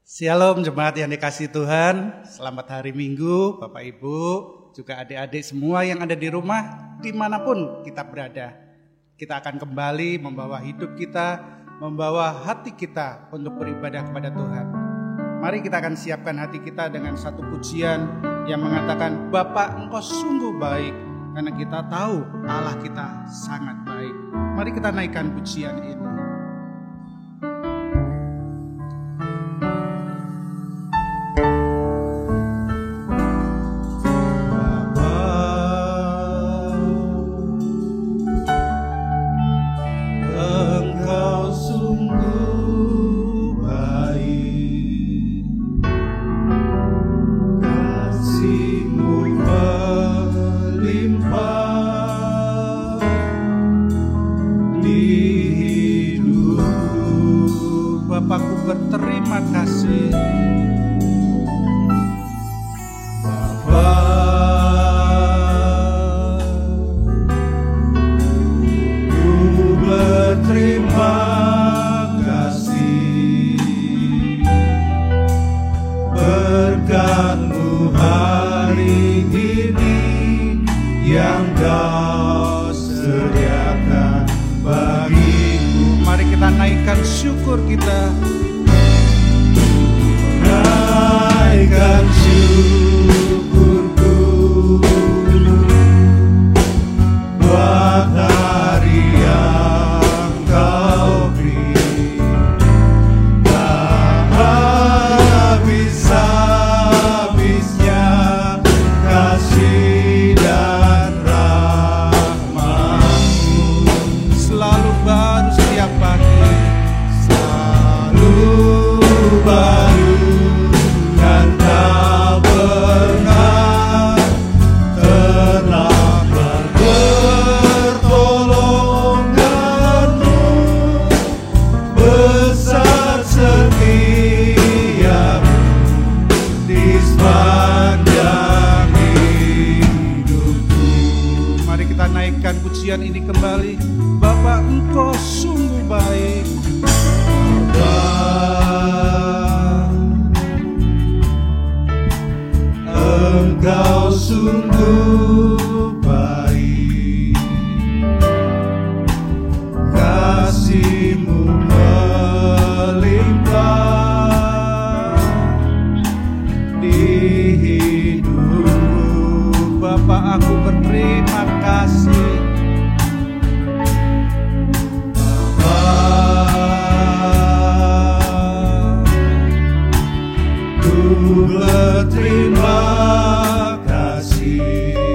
Shalom jemaat yang dikasihi Tuhan, selamat hari Minggu Bapak Ibu, juga adik-adik semua yang ada di rumah, dimanapun kita berada. Kita akan kembali membawa hidup kita, membawa hati kita untuk beribadah kepada Tuhan. Mari kita akan siapkan hati kita dengan satu pujian yang mengatakan, Bapa Engkau sungguh baik, karena kita tahu Allah kita sangat baik. Mari kita naikkan pujian ini. Bapakku berterima kasih, Bapa. Ku berterima kasih, berkat-Mu hari ini yang Kau sediakan bagiku. Mari kita naikkan syukur kita. Naikkan syukurku buat hari yang Kau beri. Tak habis-habisnya kasih dan rahmat-Mu, selalu baru setiap pagi, selalu baru dan tak pernah terlambat. Pertolongan-Mu besar, setia-Mu di sepanjang hidupku. Mari kita naikkan pujian ini kembali. Bapa Engkau sungguh baik, Engkau sungguh baik, kasih-Mu melimpah di hidupku. Bapa, aku berterima kasih. Ku berterima kasih,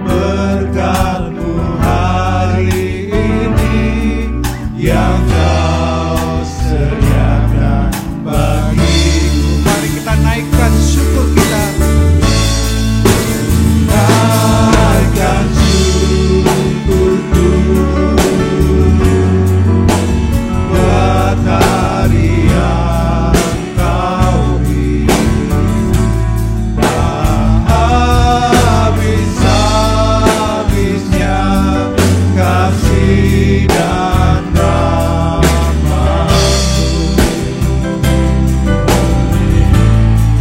berkat-Mu hari ini yang Kau sediakan bagiku. Mari kita naikkan syukur kita. Naikkan syukurku buat hari yang Kau beri. Tak habis-habisnya kasih dan rahmat-Mu,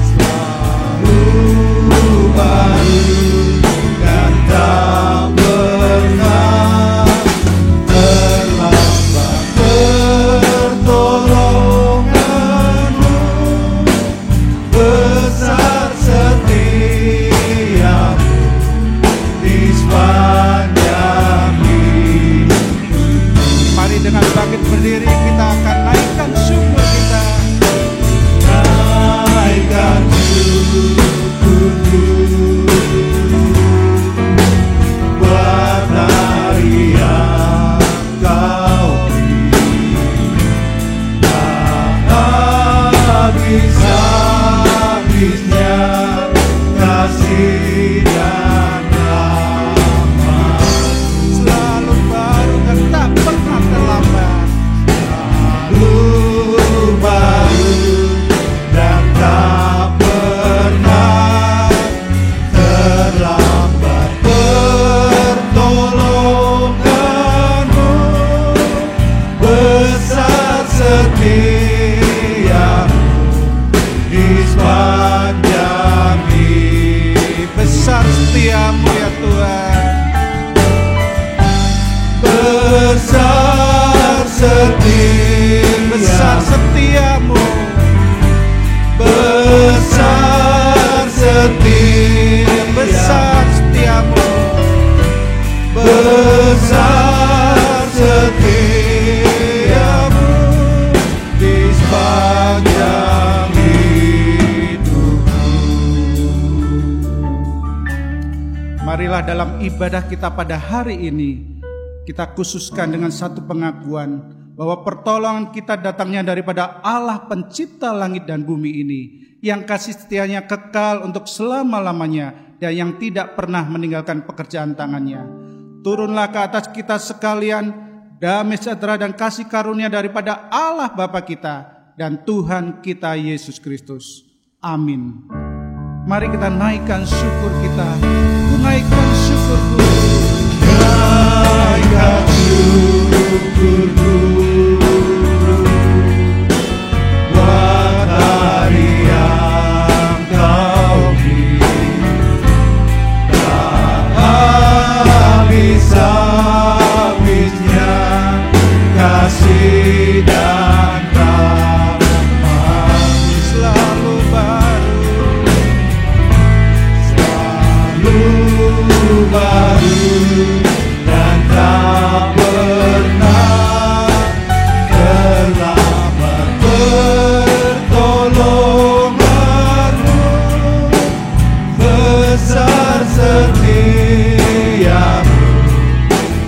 selalu baru dan tak pernah terlambat. Pertolongan-Mu besar, setia-Mu di sepanjang hidupku. Mari dengan bangkit berdiri kita akan naikkan syukur kita. Naikkan syukurku buat hari yang Kau beri. Tak habis-habisnya kasih dan rahmat, selalu baru dan tak pernah terlambat. Selalu baru dan tak pernah terlambat. Pertolongan-Mu besar, setia sepanjang hidup. Besar setiamu ya Tuhan, besar setiamu, besar setiamu, besar setiamu, besar setiamu di sepanjang hidupku. Marilah dalam ibadah kita pada hari ini kita khususkan dengan satu pengakuan bahwa pertolongan kita datangnya daripada Allah pencipta langit dan bumi ini, yang kasih setianya kekal untuk selama-lamanya dan yang tidak pernah meninggalkan pekerjaan tangannya. Turunlah ke atas kita sekalian damai sejahtera dan kasih karunia daripada Allah Bapa kita dan Tuhan kita Yesus Kristus. Amin. Mari kita naikkan syukur kita. Ku naikkan syukurku. Naikkan syukurku buat hari yang kau beri. Tak habis-habisnya kasih dan rahmat selalu baru, selalu baru. Dan tak pernah terlambat pertolonganmu, besar setiamu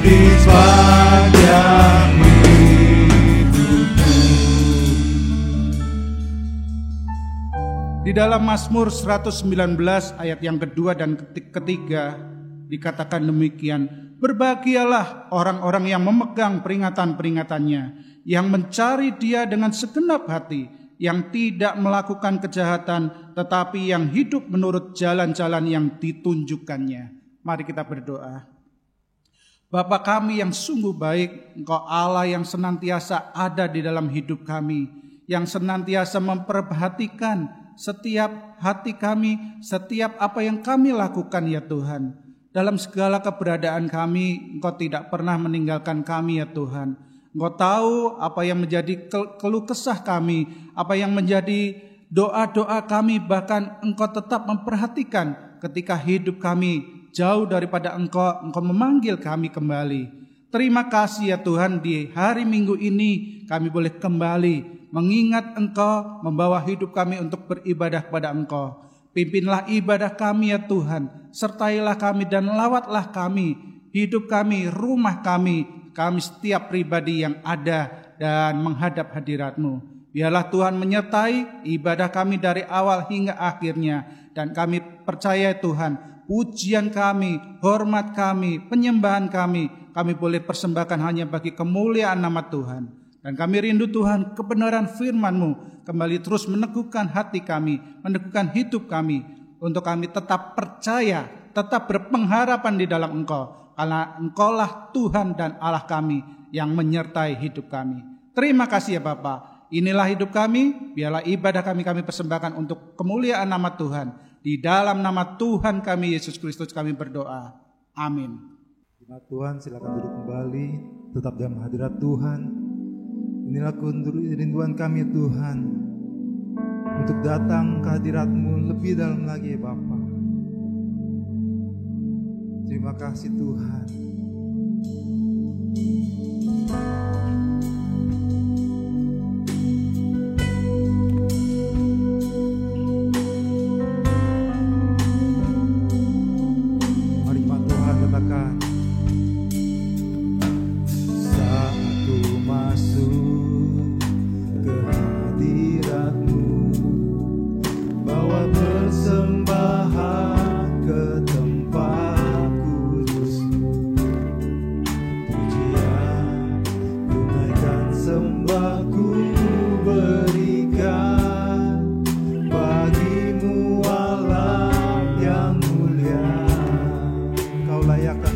di sepanjang hidupku. Di dalam Mazmur 119 ayat yang kedua dan ketiga dikatakan demikian: berbahagialah orang-orang yang memegang peringatan-peringatannya, yang mencari Dia dengan segenap hati, yang tidak melakukan kejahatan, tetapi yang hidup menurut jalan-jalan yang ditunjukkannya. Mari kita berdoa. Bapa kami yang sungguh baik, Engkau Allah yang senantiasa ada di dalam hidup kami, yang senantiasa memperhatikan setiap hati kami, setiap apa yang kami lakukan ya Tuhan. Dalam segala keberadaan kami, Engkau tidak pernah meninggalkan kami ya Tuhan. Engkau tahu apa yang menjadi keluh kesah kami, apa yang menjadi doa-doa kami, bahkan Engkau tetap memperhatikan ketika hidup kami jauh daripada Engkau memanggil kami kembali. Terima kasih ya Tuhan, di hari Minggu ini kami boleh kembali mengingat Engkau, membawa hidup kami untuk beribadah kepada Engkau. Pimpinlah ibadah kami ya Tuhan, sertailah kami dan lawatlah kami, hidup kami, rumah kami setiap pribadi yang ada dan menghadap hadirat-Mu. Biarlah Tuhan menyertai ibadah kami dari awal hingga akhirnya, dan kami percaya Tuhan, pujian kami, hormat kami, penyembahan kami boleh persembahkan hanya bagi kemuliaan nama Tuhan. Dan kami rindu Tuhan kebenaran firman-Mu kembali terus meneguhkan hati kami, meneguhkan hidup kami, untuk kami tetap percaya, tetap berpengharapan di dalam Engkau, karena Engkaulah Tuhan dan Allah kami yang menyertai hidup kami. Terima kasih ya Bapa. Inilah hidup kami, biarlah ibadah kami persembahkan untuk kemuliaan nama Tuhan. Di dalam nama Tuhan kami Yesus Kristus kami berdoa. Amin. Tuhan, silakan duduk kembali, tetap dalam hadirat Tuhan. Inilah kerinduan kami Tuhan, untuk datang ke hadirat-Mu lebih dalam lagi ya Bapa. Terima kasih Tuhan. Mari Tuhan katakan, saat ku masuk ke hadirat-Mu, bawa persembahan ke tempat kudus. Pujian tunaikan sembahku berikan bagi-Mu Allah yang mulia. Kau layakkan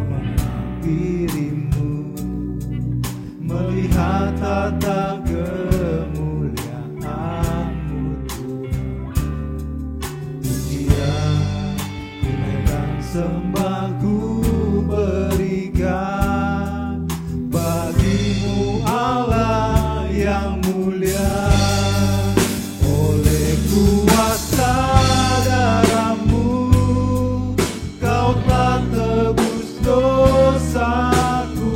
menghampirimu, melihat melihat tata kemuliaan-Mu Tuhan. Pujian, tunaikan sembahku berikan bagi-Mu Allah yang mulia. Oleh kuasa darah-Mu Kau telah tebus dosaku,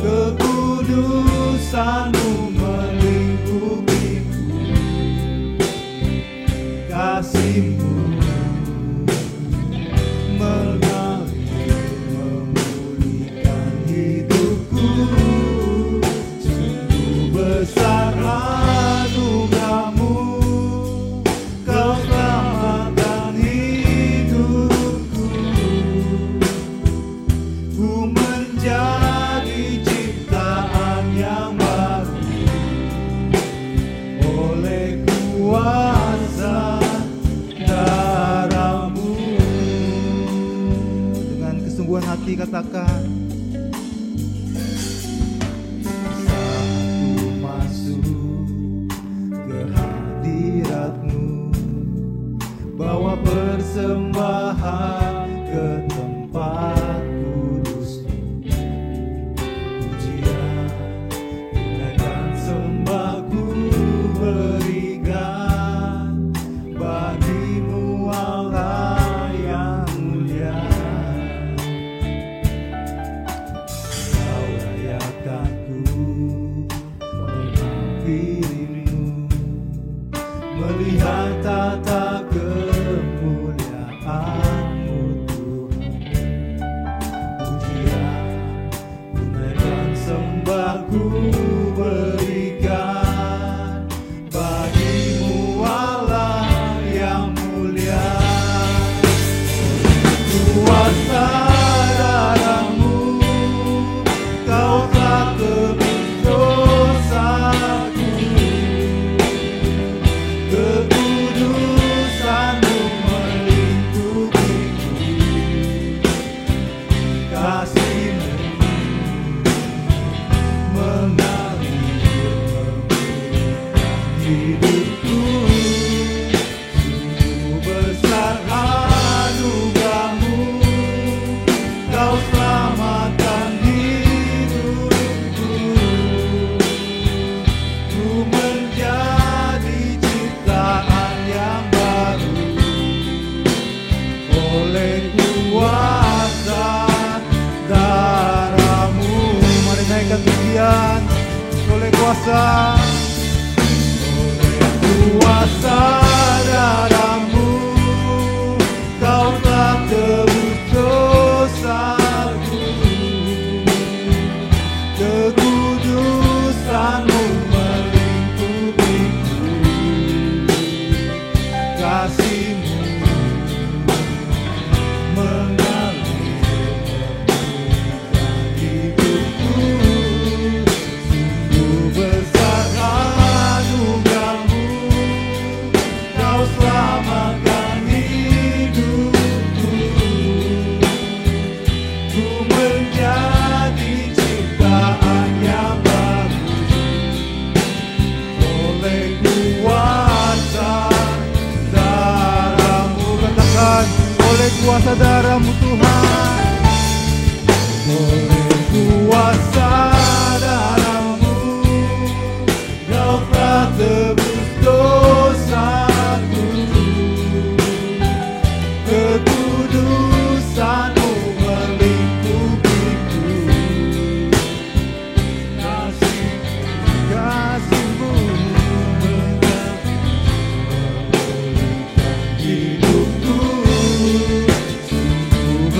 kekudusan-Mu melingkupiku, kasih-Mu mengalir memulihkan hidupku. Sungguh besar anugerah-Mu, Kau selamatkan hidupku. Ku menjadi ciptaan yang baru oleh kuasa darah-Mu. Dengan kesungguhan hati katakan, saat ku masuk ke hadirat-Mu, bawa persembahan ke tempat kudus-Mu. Pujian, tunaikan sembahku berikan bagi-Mu Allah yang mulia. Kau layakkanku menghampiri-Mu, melihat tata kemuliaan-Mu Tuhan. Pujian, tunaikan sembahku berikan bagi-Mu Allah yang mulia. Kuasa darah-Mu Kau telah tebus dosaku, kekudusan-Mu melingkupiku, kasih-Mu mengalir memulihkan hidupku. Sungguh besar anugerah-Mu, Kau selamatkan hidupku. Ku menjadi ciptaan yang baru oleh kuasa darah-Mu. Mari naikkan pujian. Oleh kuasa darah-Mu Kau telah tebus dosaku, kekudusan-Mu melingkupiku, kasih-Mu mengalir memulihkan hidupku. Sungguh besar anugerah-Mu, Kau selamatkan hidupku. Ku menjadi ciptaan yang baru oleh kuasa darah-Mu. Katakan, oleh kuasa darah-Mu Tuhan. Oleh kuasa darah-Mu Kau telah tebus dosaku, kekudusan-Mu melingkupiku, kasih-Mu memulihkan hidupku. Sungguh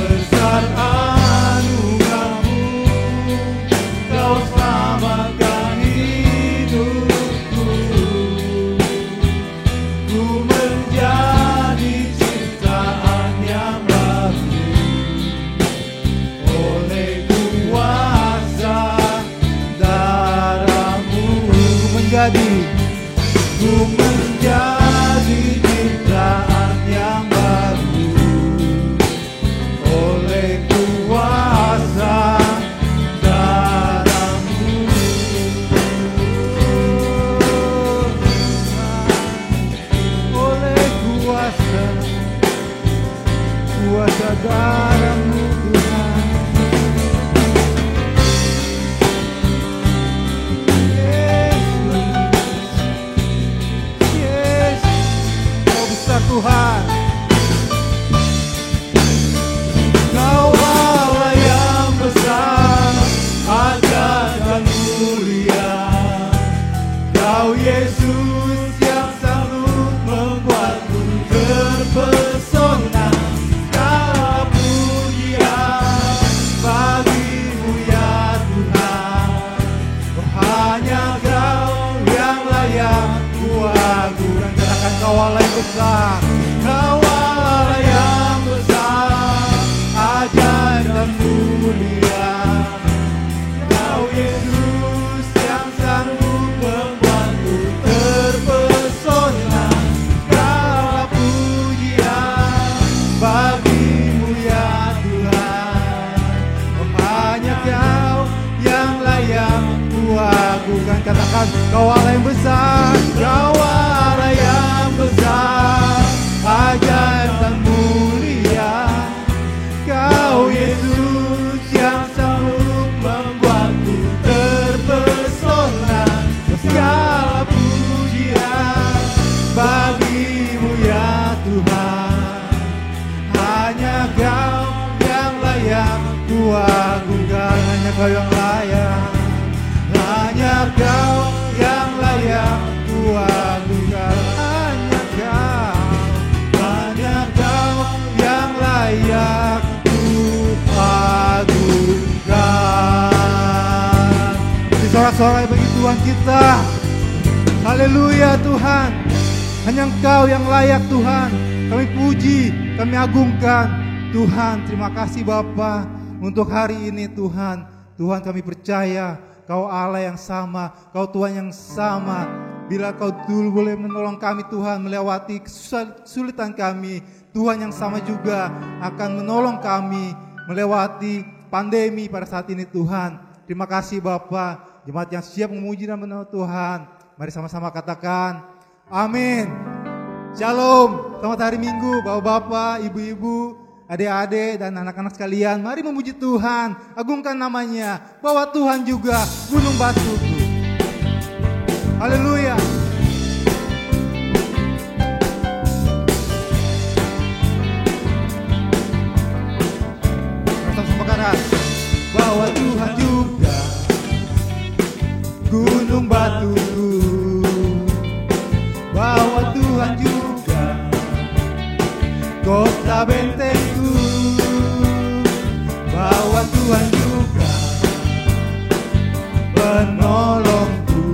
Kau Allah yang besar, Kau Allah yang besar, ajaib dan mulia. Kau Yesus yang sanggup membuatku terpesona. Segala pujian bagimu ya Tuhan. Hanya Kau yang layak kuagungkan. Katakan, Kau Allah yang besar, Kau Allah yang besar, ajaib dan mulia. Kau Yesus yang sanggup membuatku terpesona. Segala pujian bagimu ya Tuhan. Hanya Kau yang layak kuagungkan. Hanya Kau yang layak, hanya Kau yang layak kuagungkan. Hanya Kau yang layak kuagungkan. Di sorak-sorai bagi Tuhan kita. Haleluya Tuhan. Hanya Engkau yang layak Tuhan. Kami puji, kami agungkan Tuhan. Terima kasih Bapa untuk hari ini Tuhan. Tuhan kami percaya Kau Allah yang sama, Kau Tuhan yang sama. Bila Kau dulu boleh menolong kami Tuhan melewati kesulitan kami, Tuhan yang sama juga akan menolong kami melewati pandemi pada saat ini Tuhan. Terima kasih Bapa. Jemaat yang siap memuji dan menolong Tuhan, mari sama-sama katakan amin. Shalom, selamat hari Minggu Bapak-bapak, ibu-ibu, adik-adik dan anak-anak sekalian. Mari memuji Tuhan, agungkan namanya, bahwa Tuhan juga gunung batuku. Haleluya. Sama-sama katakan, bahwa Tuhan juga gunung batuku, bahwa Tuhan juga kota bentengku, bahwa Tuhan juga penolongku,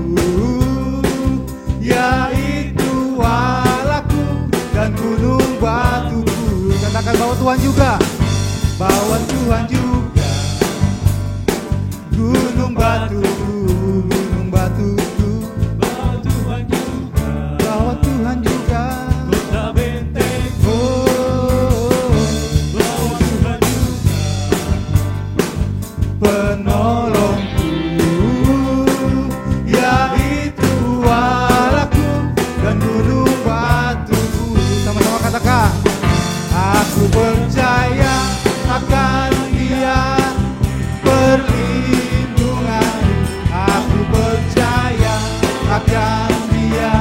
yaitu Allahku dan gunung batuku. Katakan bahwa Tuhan juga, bahwa Tuhan juga gunung batuku, gunung batuku, bahwa Tuhan juga, bahwa Tuhan juga kota bentengku, bahwa Tuhan juga penolongku, yaitu Allahku dan gunung batuku. Sama-sama katakan, aku percaya akan Dia perlindungan. Aku percaya akan Dia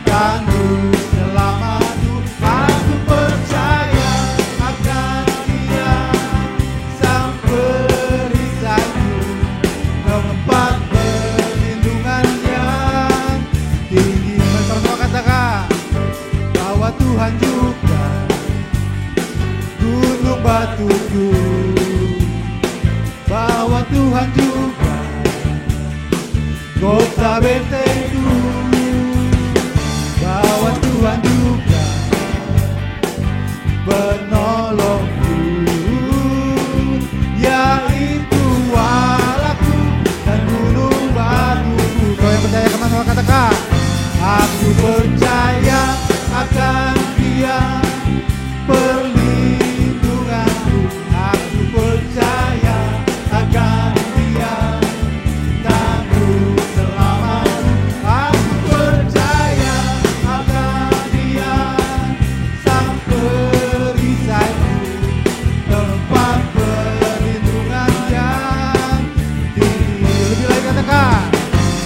tangguh selamatku. Aku percaya akan Dia sang perisaiku, tempat perlindungan yang tinggi. Bersama katakan bahwa Tuhan juga gunung batuku, bahwa Tuhan juga kota bentengku, bahwa Tuhan juga penolongku, yaitu Allahku dan gunung batuku. Kau yang percaya kemana katakan, aku percaya akan Dia perlindunganku. Aku percaya akan Dia tangguh selamatku. Aku percaya akan Dia sang perisaiku, tempat perlindungan yang tinggi. Lebih lagi katakan,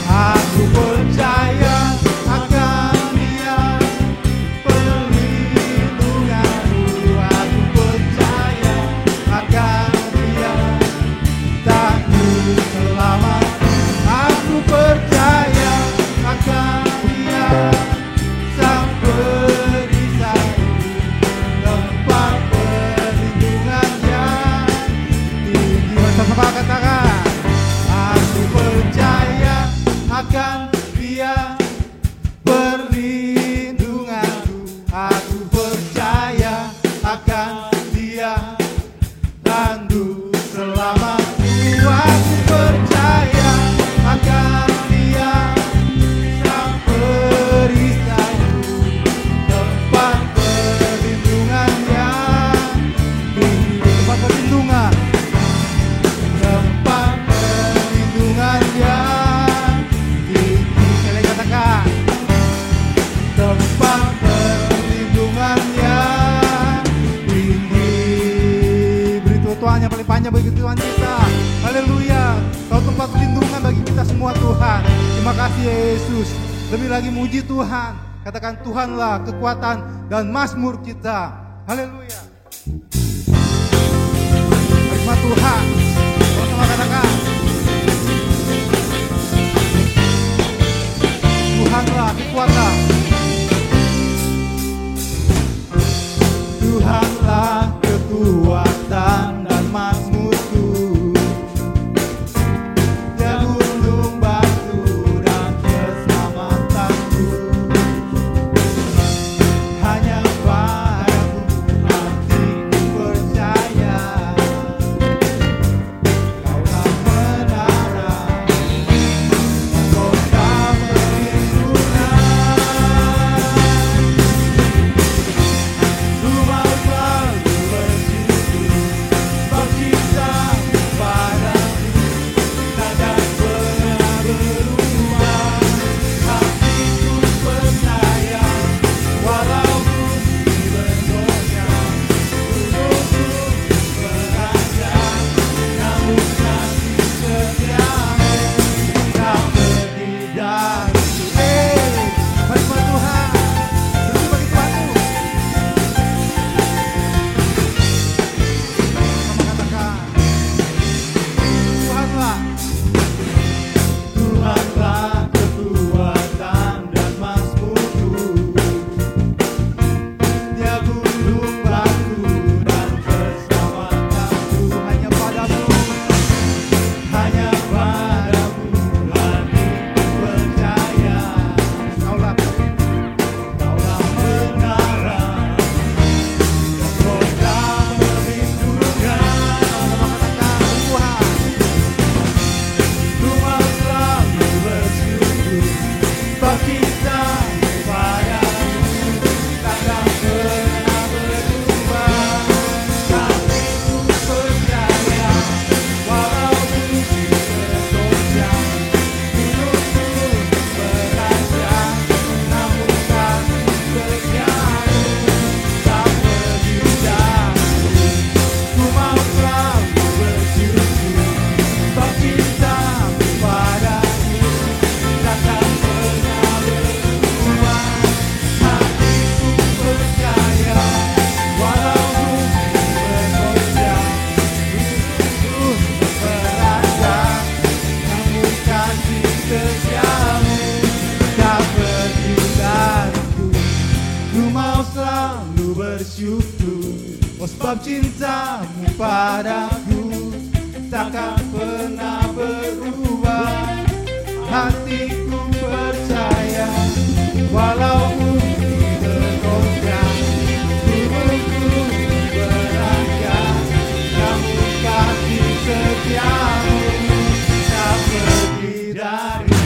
aku percaya akan Dia perlindunganku. Aku percaya akan Dia tangguh selamatku. Aku percaya akan Dia sang perisaiku, tempat perlindungan yang tinggi. Bersama katakan, aku percaya akan Dia perlindunganku. bagi Tuhan kita. Haleluya. Kau tempat perlindungan bagi kita semua Tuhan. Terima kasih Yesus. Lebih lagi muji Tuhan. Katakan Tuhanlah kekuatan dan mazmur kita. Haleluya. Hikmat Tuhan. Sama-sama katakan. Tuhanlah kekuatan. Tuhanlah kekuatan dan mazmurku. Dia gunung batu dan keselamatanku. Hanya padamu hatiku percaya. Kaulah menara, kota perlindungan. Rumah selalu bersyukur, sebab cinta padamu takkan pernah berubah. Hatiku percaya, walaupun di bergoyang, untukku beranjak, namun kasih setiamu tak pergi dariku. Hikmat Tuhan, bersyukur bagi Tuhanmu. Sama katakan, Tuhanlah, Tuhanlah kekuatan dan mazmurku. Dia gunung batu dan keselamatanku. Hanya padamu hatiku percaya. Kaulah menara, kota perlindungan. Sama katakan, Tuhan. Rumah selalu bersyukur, sebab cinta padamu takkan pernah berubah. Hatiku percaya, walaupun di bergoyang, untukku beranjak, namun kasih setiamu tak pergi dariku. Ku mau selalu bersyukur, sebab cintamu padaku takkan pernah berubah. Hatiku percaya, walaupun di bergoyang, untukku beranjak, namun kasih setiamu tak pergi dariku.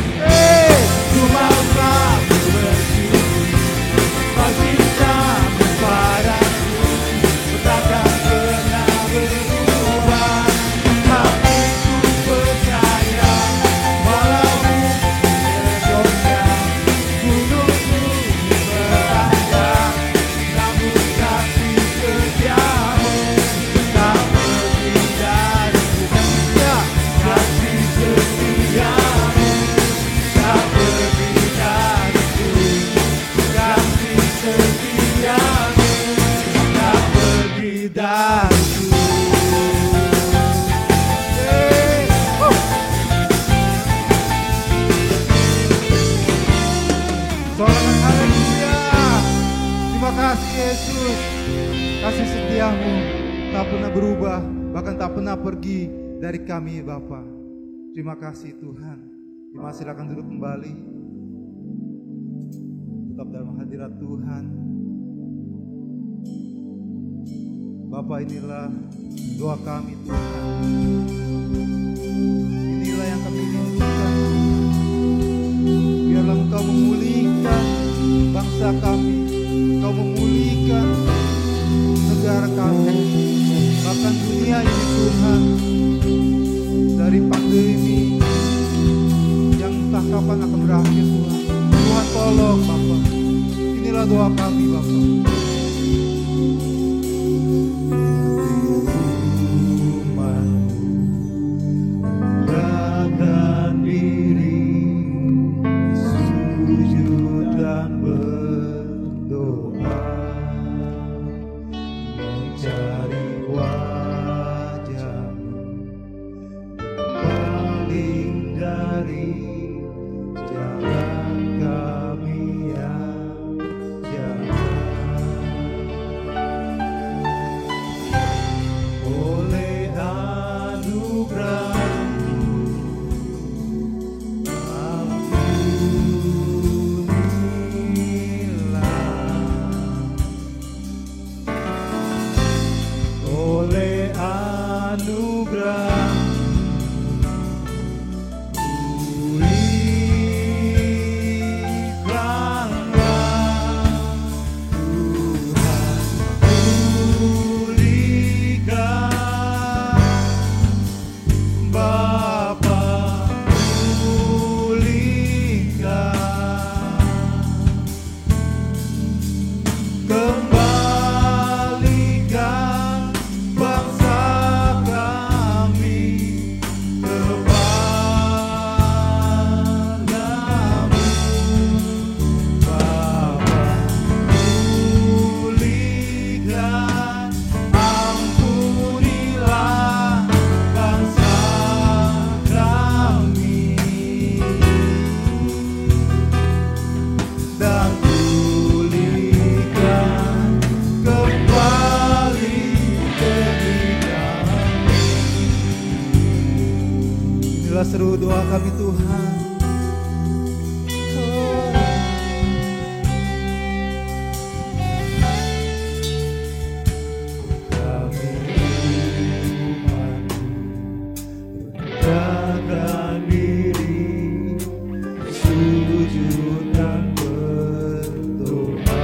Ku mau selalu bersyukur, oh sebab cintamu padaku takkan pernah berubah. Hatiku percaya, walaupun di bergoyang, tubuhku beranjak, namun kasih setiamu tak pergi dariku. Ku mau selalu bersyukur, sebab cintamu padaku takkan pernah berubah. Hatiku percaya, walaupun bergoyang, gunungku beranjak, namun kasih setiamu tak pergi dariku. Ya, kasih setiamu tak pergi dariku. Kasih setiamu tak pergi dariku. Sorangan haleluya. Terima kasih Yesus. Kasih setiamu tak pernah berubah, bahkan tak pernah pergi dari kami Bapa. Terima kasih Tuhan. Terima kasih, silakan duduk kembali. Tetap dalam hadirat Tuhan. Bapa, inilah doa kami Tuhan. Inilah yang kami rindukan. Biarlah Engkau memulihkan bangsa kami, Engkau memulihkan negara kami, bahkan dunia ini Tuhan, dari pandemi yang entah kapan akan berakhir Tuhan. Tuhan tolong Bapa. Inilah doa kami Bapa. Di rumah Seru doa kami Tuhan. Kami rendahkan diri, sujud dan berdoa,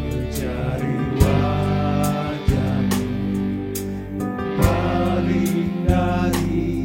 mencari wajah-Mu paling dari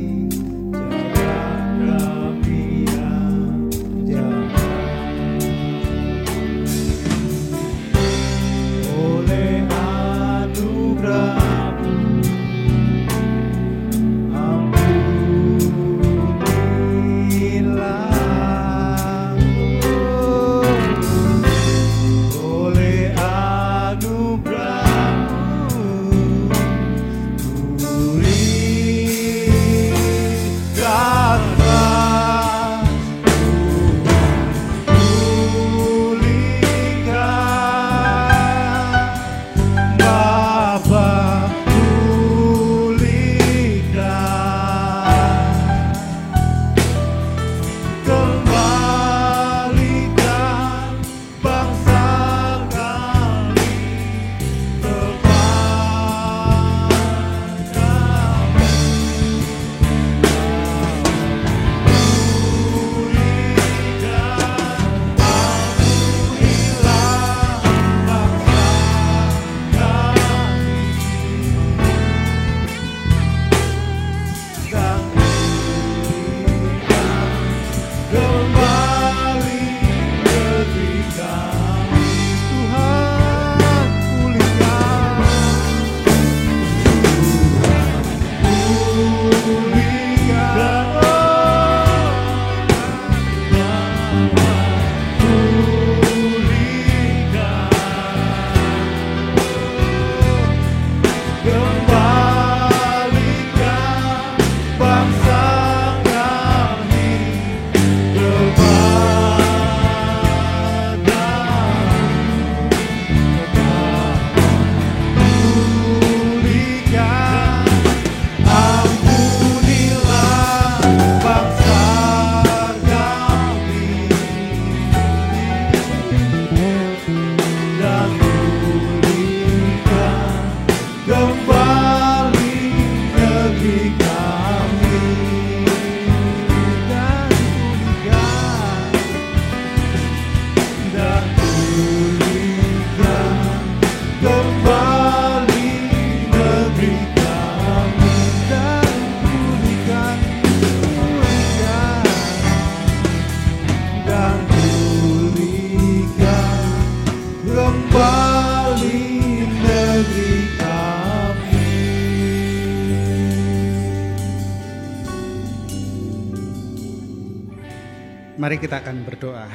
Mari kita akan berdoa.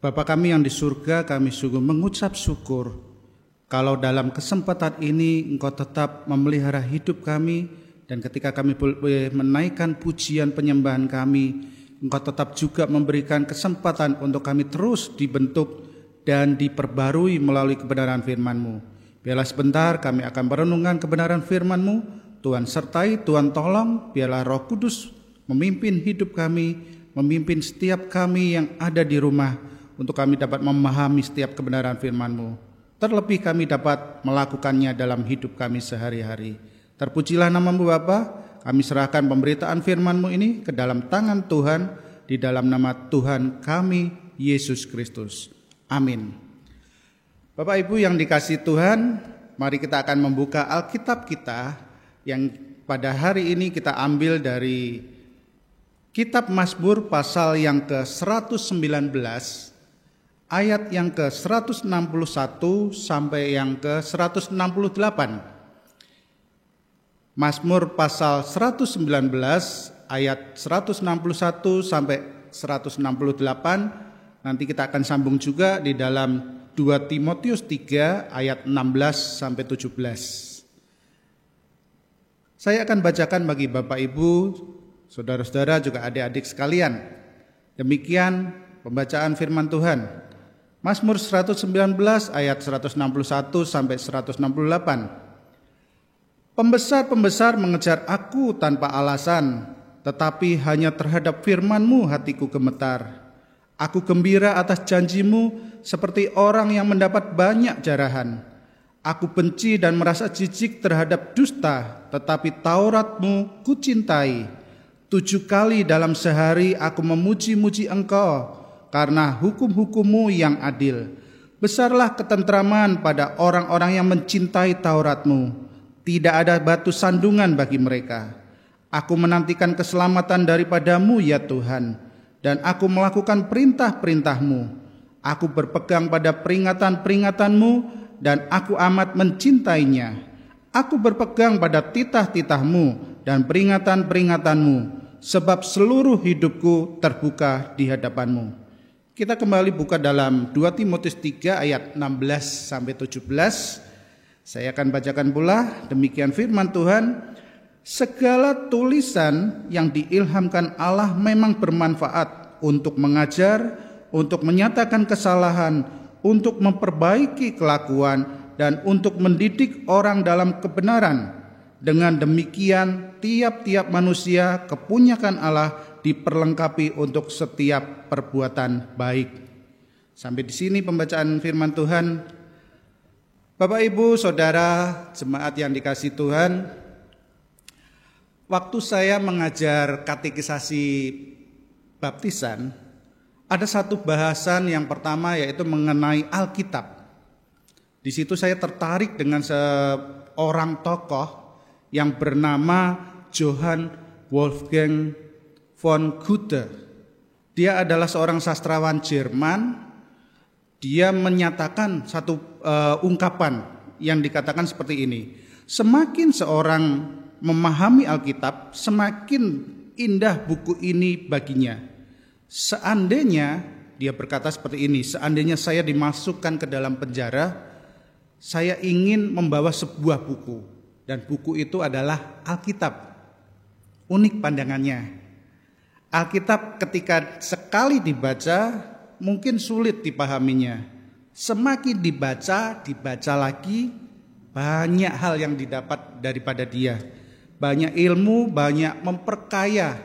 Bapa kami yang di surga, kami sungguh mengucap syukur kalau dalam kesempatan ini Engkau tetap memelihara hidup kami, dan ketika kami boleh menaikkan pujian penyembahan kami, Engkau tetap juga memberikan kesempatan untuk kami terus dibentuk dan diperbarui melalui kebenaran firman-Mu. Biarlah sebentar kami akan merenungkan kebenaran firman-Mu. Tuhan sertai, Tuhan tolong, biarlah Roh Kudus memimpin hidup kami, memimpin setiap kami yang ada di rumah, untuk kami dapat memahami setiap kebenaran firman-Mu. Terlebih kami dapat melakukannya dalam hidup kami sehari-hari. Terpujilah nama-Mu Bapa. Kami serahkan pemberitaan firman-Mu ini ke dalam tangan Tuhan, di dalam nama Tuhan kami, Yesus Kristus. Amin. Bapak Ibu yang dikasihi Tuhan, mari kita akan membuka Alkitab kita yang pada hari ini kita ambil dari Kitab Mazmur pasal yang ke-119, ayat yang ke-161 sampai yang ke-168. Mazmur pasal 119 ayat 161 sampai 168. Nanti kita akan sambung juga di dalam 2 Timotius 3 ayat 16 sampai 17. Saya akan bacakan bagi Bapak Ibu, saudara-saudara juga adik-adik sekalian. Demikian pembacaan firman Tuhan. Mazmur 119 ayat 161 sampai 168. Pembesar-pembesar mengejar aku tanpa alasan, tetapi hanya terhadap firman-Mu hatiku gemetar. Aku gembira atas janji-Mu seperti orang yang mendapat banyak jarahan. Aku benci dan merasa jijik terhadap dusta, tetapi Taurat-Mu kucintai. 7 kali dalam sehari aku memuji-muji Engkau, karena hukum-hukum-Mu yang adil. Besarlah ketentraman pada orang-orang yang mencintai Taurat-Mu. Tidak ada batu sandungan bagi mereka. Aku menantikan keselamatan daripada-Mu ya Tuhan, dan aku melakukan perintah-perintah-Mu. Aku berpegang pada peringatan-peringatan-Mu, dan aku amat mencintainya. Aku berpegang pada titah-titah-Mu dan peringatan-peringatan-Mu, sebab seluruh hidupku terbuka di hadapan-Mu. Kita kembali buka dalam 2 Timotius 3 ayat 16 sampai 17. Saya akan bacakan pula, demikian firman Tuhan. Segala tulisan yang diilhamkan Allah memang bermanfaat untuk mengajar, untuk menyatakan kesalahan, untuk memperbaiki kelakuan, dan untuk mendidik orang dalam kebenaran. Dengan demikian, tiap-tiap manusia kepunyakan Allah diperlengkapi untuk setiap perbuatan baik. Sampai di sini pembacaan firman Tuhan. Bapak, Ibu, Saudara, jemaat yang dikasihi Tuhan, waktu saya mengajar katekisasi baptisan, ada satu bahasan yang pertama yaitu mengenai Alkitab. Di situ saya tertarik dengan seorang tokoh yang bernama Johann Wolfgang von Goethe. Dia adalah seorang sastrawan Jerman. Dia menyatakan satu ungkapan yang dikatakan seperti ini. Semakin seorang memahami Alkitab, semakin indah buku ini baginya. Seandainya, dia berkata seperti ini, seandainya saya dimasukkan ke dalam penjara, saya ingin membawa sebuah buku. Dan buku itu adalah Alkitab. Unik pandangannya. Alkitab ketika sekali dibaca, mungkin sulit dipahaminya. Semakin dibaca lagi, banyak hal yang didapat daripada dia. Banyak ilmu, banyak memperkaya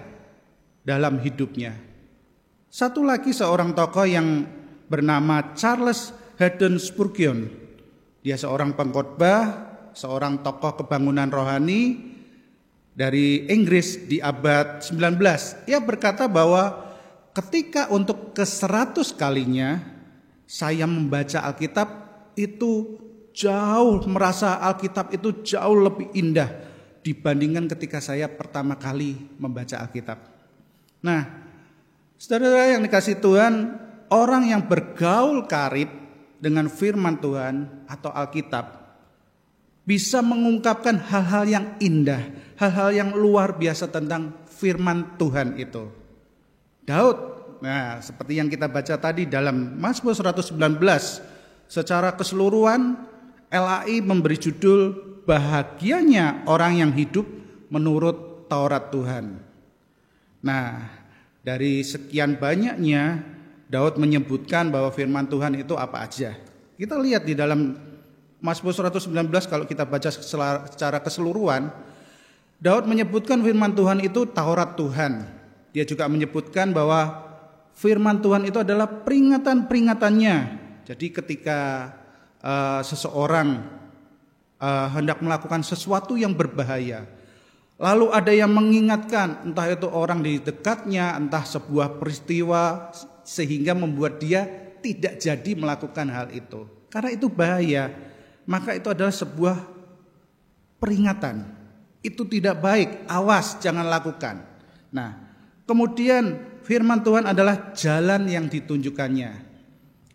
dalam hidupnya. Satu lagi seorang tokoh yang bernama Charles Haddon Spurgeon. Dia seorang pengkhotbah, seorang tokoh kebangunan rohani dari Inggris di abad 19. Ia berkata bahwa ketika untuk ke-100 kalinya saya membaca Alkitab, itu merasa Alkitab itu jauh lebih indah dibandingkan ketika saya pertama kali membaca Alkitab. Nah, saudara yang dikasihi Tuhan, orang yang bergaul karib dengan firman Tuhan atau Alkitab bisa mengungkapkan hal-hal yang indah, hal-hal yang luar biasa tentang firman Tuhan itu. Daud, nah seperti yang kita baca tadi dalam Mazmur 119, secara keseluruhan LAI memberi judul bahagianya orang yang hidup menurut Taurat Tuhan. Nah, dari sekian banyaknya Daud menyebutkan bahwa firman Tuhan itu apa aja. Kita lihat di dalam Mazmur 119 kalau kita baca secara keseluruhan, Daud menyebutkan firman Tuhan itu Taurat Tuhan. Dia juga menyebutkan bahwa firman Tuhan itu adalah peringatan-peringatannya. Jadi ketika seseorang hendak melakukan sesuatu yang berbahaya, lalu ada yang mengingatkan, entah itu orang di dekatnya, entah sebuah peristiwa sehingga membuat dia tidak jadi melakukan hal itu. Karena itu bahaya, maka itu adalah sebuah peringatan. Itu tidak baik, awas jangan lakukan. Nah, kemudian firman Tuhan adalah jalan yang ditunjukkannya.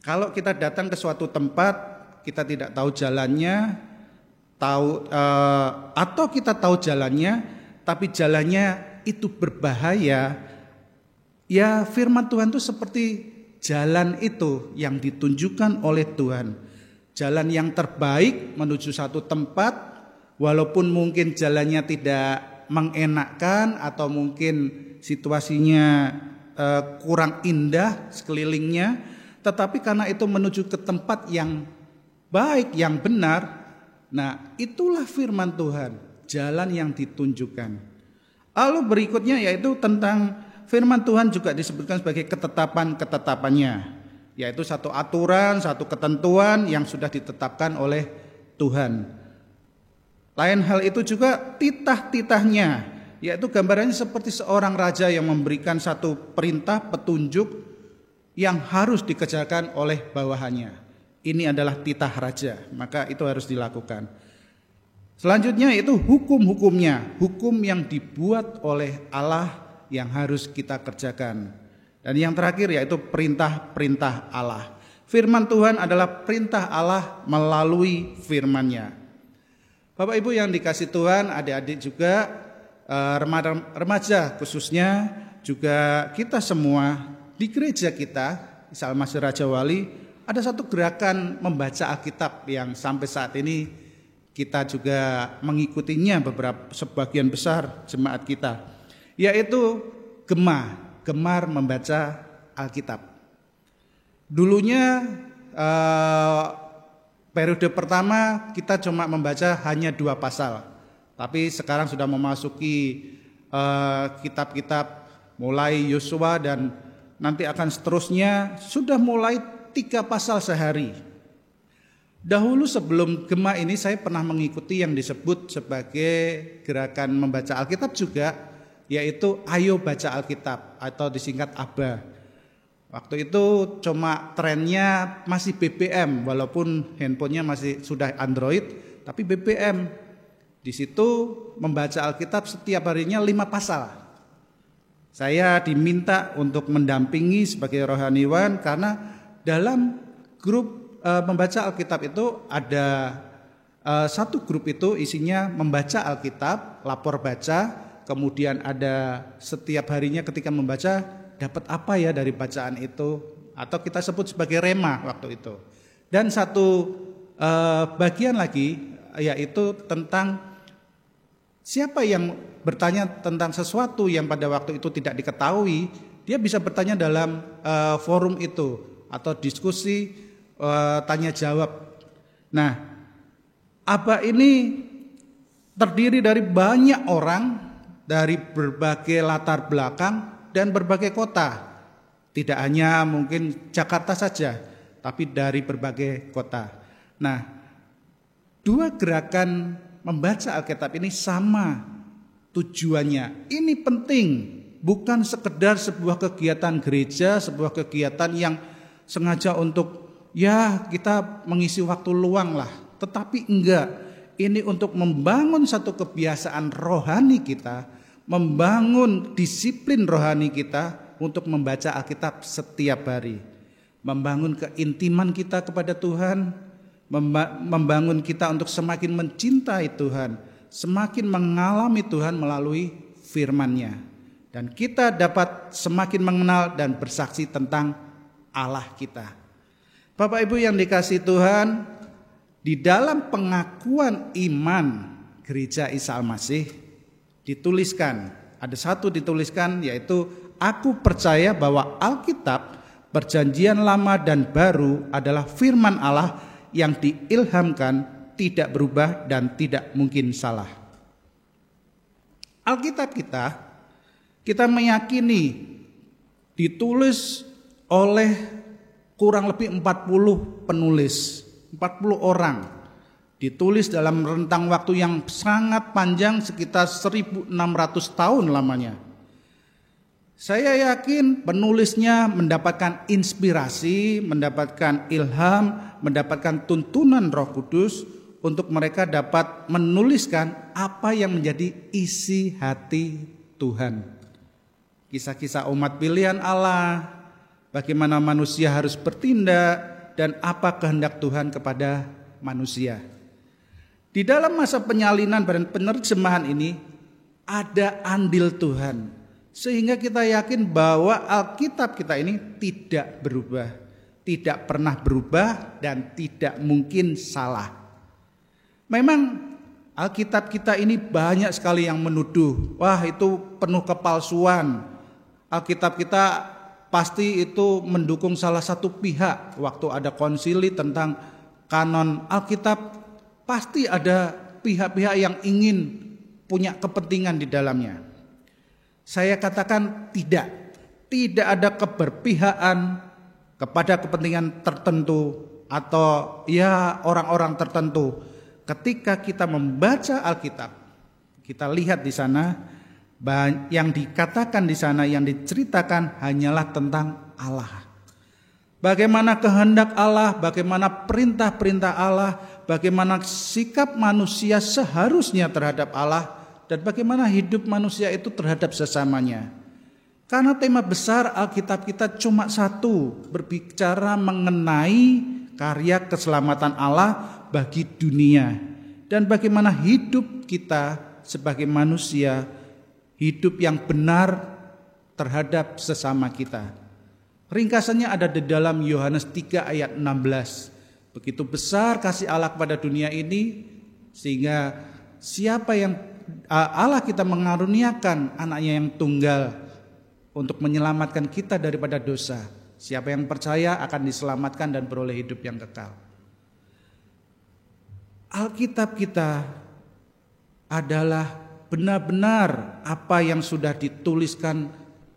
Kalau kita datang ke suatu tempat, kita tidak tahu jalannya, atau kita tahu jalannya, tapi jalannya itu berbahaya, ya firman Tuhan itu seperti jalan itu yang ditunjukkan oleh Tuhan. Jalan yang terbaik menuju satu tempat, walaupun mungkin jalannya tidak mengenakkan atau mungkin situasinya kurang indah sekelilingnya, tetapi karena itu menuju ke tempat yang baik, yang benar. Nah, itulah firman Tuhan, jalan yang ditunjukkan. Lalu berikutnya yaitu tentang firman Tuhan juga disebutkan sebagai ketetapan-ketetapannya, yaitu satu aturan, satu ketentuan yang sudah ditetapkan oleh Tuhan. Lain hal itu juga titah-titahnya, yaitu gambarannya seperti seorang raja yang memberikan satu perintah, petunjuk yang harus dikerjakan oleh bawahannya. Ini adalah titah raja, maka itu harus dilakukan. Selanjutnya itu hukum-hukumnya, hukum yang dibuat oleh Allah yang harus kita kerjakan. Dan yang terakhir yaitu perintah-perintah Allah. Firman Tuhan adalah perintah Allah melalui firman-Nya. Bapak Ibu yang dikasih Tuhan, adik-adik juga, remaja khususnya, juga kita semua di gereja kita, Salmasih Raja Wali, ada satu gerakan membaca Alkitab yang sampai saat ini kita juga mengikutinya sebagian besar jemaat kita, yaitu gemar membaca Alkitab. Dulunya periode pertama kita cuma membaca hanya 2 pasal, tapi sekarang sudah memasuki kitab-kitab mulai Yosua dan nanti akan seterusnya sudah mulai 3 pasal sehari. Dahulu sebelum Gema ini saya pernah mengikuti yang disebut sebagai gerakan membaca Alkitab juga, yaitu Ayo Baca Alkitab atau disingkat ABA. Waktu itu cuma trennya masih BBM, walaupun handphonenya masih sudah Android, tapi BBM. Di situ membaca Alkitab setiap harinya 5 pasal. Saya diminta untuk mendampingi sebagai rohaniwan karena dalam grup membaca Alkitab itu ada satu grup itu isinya membaca Alkitab, lapor baca. Kemudian ada setiap harinya ketika membaca dapat apa ya dari bacaan itu, atau kita sebut sebagai rema waktu itu. Dan satu bagian lagi yaitu tentang siapa yang bertanya tentang sesuatu yang pada waktu itu tidak diketahui, dia bisa bertanya dalam forum itu atau diskusi tanya jawab. Nah, ABA ini terdiri dari banyak orang dari berbagai latar belakang dan berbagai kota. Tidak hanya mungkin Jakarta saja, tapi dari berbagai kota. Nah, 2 gerakan membaca Alkitab ini sama tujuannya. Ini penting, bukan sekedar sebuah kegiatan gereja, sebuah kegiatan yang sengaja untuk ya kita mengisi waktu luang lah. Tetapi enggak, ini untuk membangun satu kebiasaan rohani kita, membangun disiplin rohani kita untuk membaca Alkitab setiap hari, membangun keintiman kita kepada Tuhan, membangun kita untuk semakin mencintai Tuhan, semakin mengalami Tuhan melalui firman-Nya, dan kita dapat semakin mengenal dan bersaksi tentang Allah kita. Bapak Ibu yang dikasihi Tuhan, di dalam pengakuan iman Gereja Isa Al-Masih dituliskan, ada satu dituliskan yaitu aku percaya bahwa Alkitab, Perjanjian Lama dan Baru adalah firman Allah yang diilhamkan tidak berubah dan tidak mungkin salah. Alkitab kita meyakini ditulis oleh kurang lebih 40 penulis, 40 orang. Ditulis dalam rentang waktu yang sangat panjang, sekitar 1600 tahun lamanya. Saya yakin penulisnya mendapatkan inspirasi, mendapatkan ilham, mendapatkan tuntunan Roh Kudus untuk mereka dapat menuliskan apa yang menjadi isi hati Tuhan. Kisah-kisah umat pilihan Allah, bagaimana manusia harus bertindak, dan apa kehendak Tuhan kepada manusia. Di dalam masa penyalinan dan penerjemahan ini ada andil Tuhan. Sehingga kita yakin bahwa Alkitab kita ini tidak berubah, tidak pernah berubah dan tidak mungkin salah. Memang Alkitab kita ini banyak sekali yang menuduh, wah itu penuh kepalsuan. Alkitab kita pasti itu mendukung salah satu pihak. Waktu ada konsili tentang kanon Alkitab, pasti ada pihak-pihak yang ingin punya kepentingan di dalamnya. Saya katakan tidak ada keberpihakan kepada kepentingan tertentu atau ya orang-orang tertentu. Ketika kita membaca Alkitab, kita lihat di sana yang dikatakan di sana, yang diceritakan hanyalah tentang Allah. Bagaimana kehendak Allah, bagaimana perintah-perintah Allah, bagaimana sikap manusia seharusnya terhadap Allah, dan bagaimana hidup manusia itu terhadap sesamanya. Karena tema besar Alkitab kita cuma satu, berbicara mengenai karya keselamatan Allah bagi dunia. Dan bagaimana hidup kita sebagai manusia, hidup yang benar terhadap sesama kita. Ringkasannya ada di dalam Yohanes 3 ayat 16. Begitu besar kasih Allah kepada dunia ini, sehingga siapa yang Allah kita mengaruniakan anaknya yang tunggal untuk menyelamatkan kita daripada dosa. Siapa yang percaya akan diselamatkan dan beroleh hidup yang kekal. Alkitab kita adalah benar-benar apa yang sudah dituliskan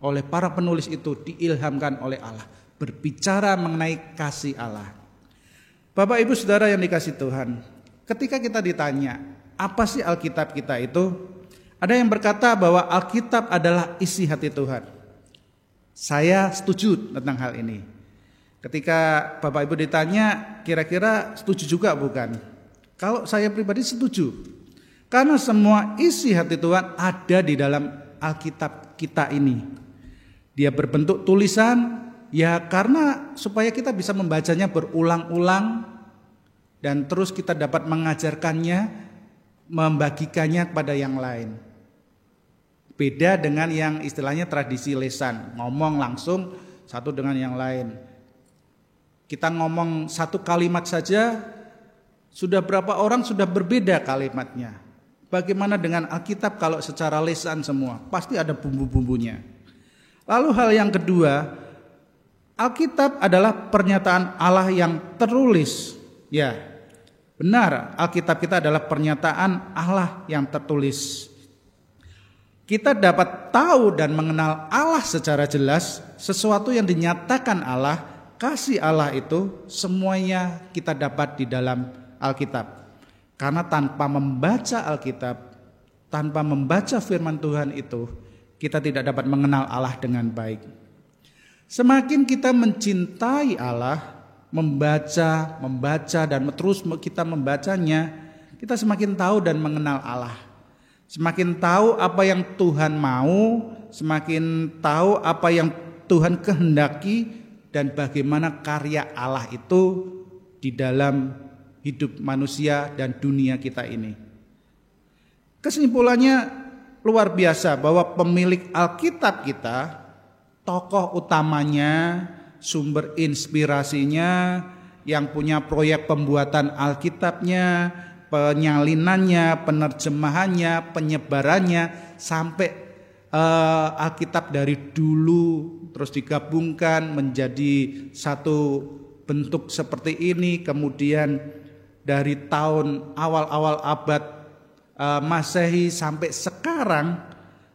oleh para penulis itu, diilhamkan oleh Allah, berbicara mengenai kasih Allah. Bapak Ibu Saudara yang dikasihi Tuhan, ketika kita ditanya apa sih Alkitab kita itu? Ada yang berkata bahwa Alkitab adalah isi hati Tuhan. Saya setuju tentang hal ini. Ketika Bapak Ibu ditanya, kira-kira setuju juga bukan? Kalau saya pribadi setuju. Karena semua isi hati Tuhan ada di dalam Alkitab kita ini. Dia berbentuk tulisan, ya karena supaya kita bisa membacanya berulang-ulang dan terus kita dapat mengajarkannya, membagikannya kepada yang lain. Beda dengan yang istilahnya tradisi lisan, ngomong langsung satu dengan yang lain. Kita ngomong satu kalimat saja, sudah berapa orang sudah berbeda kalimatnya. Bagaimana dengan Alkitab kalau secara lisan semua? Pasti ada bumbu-bumbunya. Lalu hal yang kedua, Alkitab adalah pernyataan Allah yang tertulis. Ya, benar, Alkitab kita adalah pernyataan Allah yang tertulis. Kita dapat tahu dan mengenal Allah secara jelas, sesuatu yang dinyatakan Allah, kasih Allah itu semuanya kita dapat di dalam Alkitab. Karena tanpa membaca Alkitab, tanpa membaca firman Tuhan itu, kita tidak dapat mengenal Allah dengan baik. Semakin kita mencintai Allah, membaca dan terus kita membacanya, kita semakin tahu dan mengenal Allah. Semakin tahu apa yang Tuhan mau, semakin tahu apa yang Tuhan kehendaki, dan bagaimana karya Allah itu di dalam hidup manusia dan dunia kita ini. Kesimpulannya luar biasa bahwa pemilik Alkitab kita, tokoh utamanya, sumber inspirasinya, yang punya proyek pembuatan Alkitabnya, penyalinannya, penerjemahannya, penyebarannya, sampai Alkitab dari dulu terus digabungkan menjadi satu bentuk seperti ini, kemudian dari tahun awal-awal abad Masehi sampai sekarang,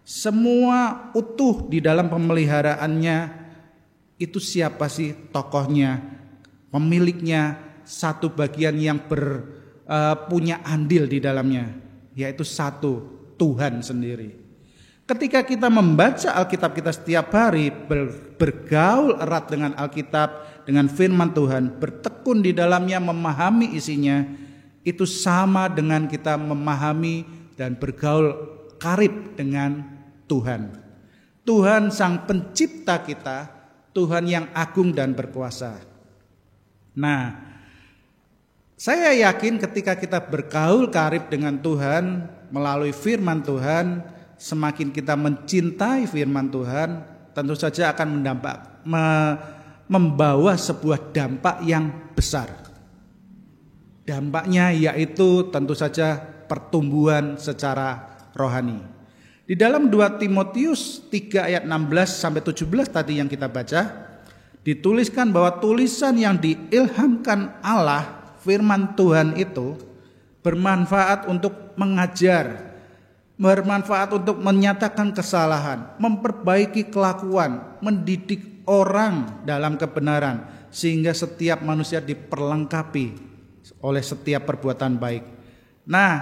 semua utuh di dalam pemeliharaannya. Itu siapa sih tokohnya, pemiliknya, satu bagian yang punya andil di dalamnya, yaitu satu, Tuhan sendiri. Ketika kita membaca Alkitab kita setiap hari, bergaul erat dengan Alkitab, dengan firman Tuhan, bertekun di dalamnya, memahami isinya, itu sama dengan kita memahami dan bergaul karib dengan Tuhan. Tuhan sang pencipta kita, Tuhan yang agung dan berkuasa. Nah, saya yakin ketika kita bergaul karib dengan Tuhan melalui firman Tuhan, semakin kita mencintai firman Tuhan, tentu saja akan membawa sebuah dampak yang besar. Dampaknya yaitu tentu saja pertumbuhan secara rohani. Di dalam 2 Timotius 3 ayat 16 sampai 17 tadi yang kita baca, dituliskan bahwa tulisan yang diilhamkan Allah, firman Tuhan itu bermanfaat untuk mengajar, bermanfaat untuk menyatakan kesalahan, memperbaiki kelakuan, mendidik orang dalam kebenaran, sehingga setiap manusia diperlengkapi oleh setiap perbuatan baik. Nah,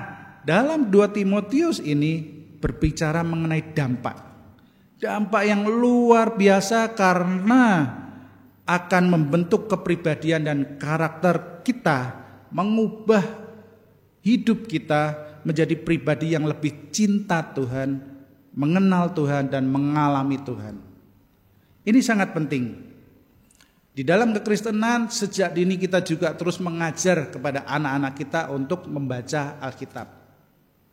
dalam 2 Timotius ini berbicara mengenai dampak yang luar biasa, karena akan membentuk kepribadian dan karakter kita, mengubah hidup kita menjadi pribadi yang lebih cinta Tuhan, mengenal Tuhan dan mengalami Tuhan. Ini sangat penting. Di dalam kekristenan sejak dini kita juga terus mengajar kepada anak-anak kita untuk membaca Alkitab,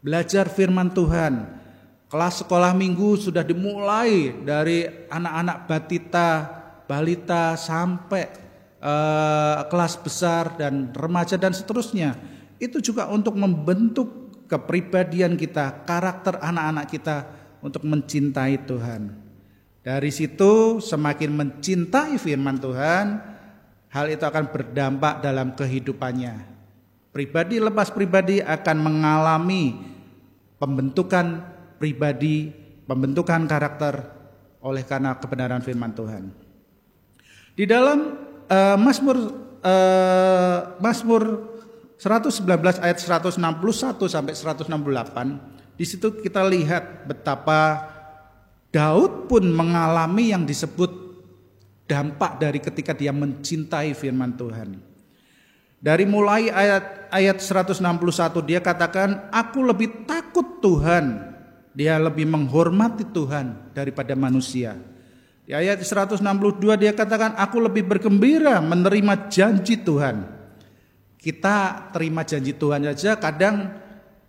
belajar firman Tuhan. Kelas sekolah minggu sudah dimulai dari anak-anak balita sampai kelas besar dan remaja dan seterusnya. Itu juga untuk membentuk kepribadian kita, karakter anak-anak kita untuk mencintai Tuhan. Dari situ semakin mencintai firman Tuhan, hal itu akan berdampak dalam kehidupannya. Pribadi lepas pribadi akan mengalami pembentukan pribadi, pembentukan karakter oleh karena kebenaran firman Tuhan. Di dalam Mazmur 119 ayat 161 sampai 168, di situ kita lihat betapa Daud pun mengalami yang disebut dampak dari ketika dia mencintai firman Tuhan. Dari mulai ayat 161 dia katakan, aku lebih takut Tuhan, dia lebih menghormati Tuhan daripada manusia. Di ayat 162 dia katakan, aku lebih bergembira menerima janji Tuhan. Kita terima janji Tuhan saja kadang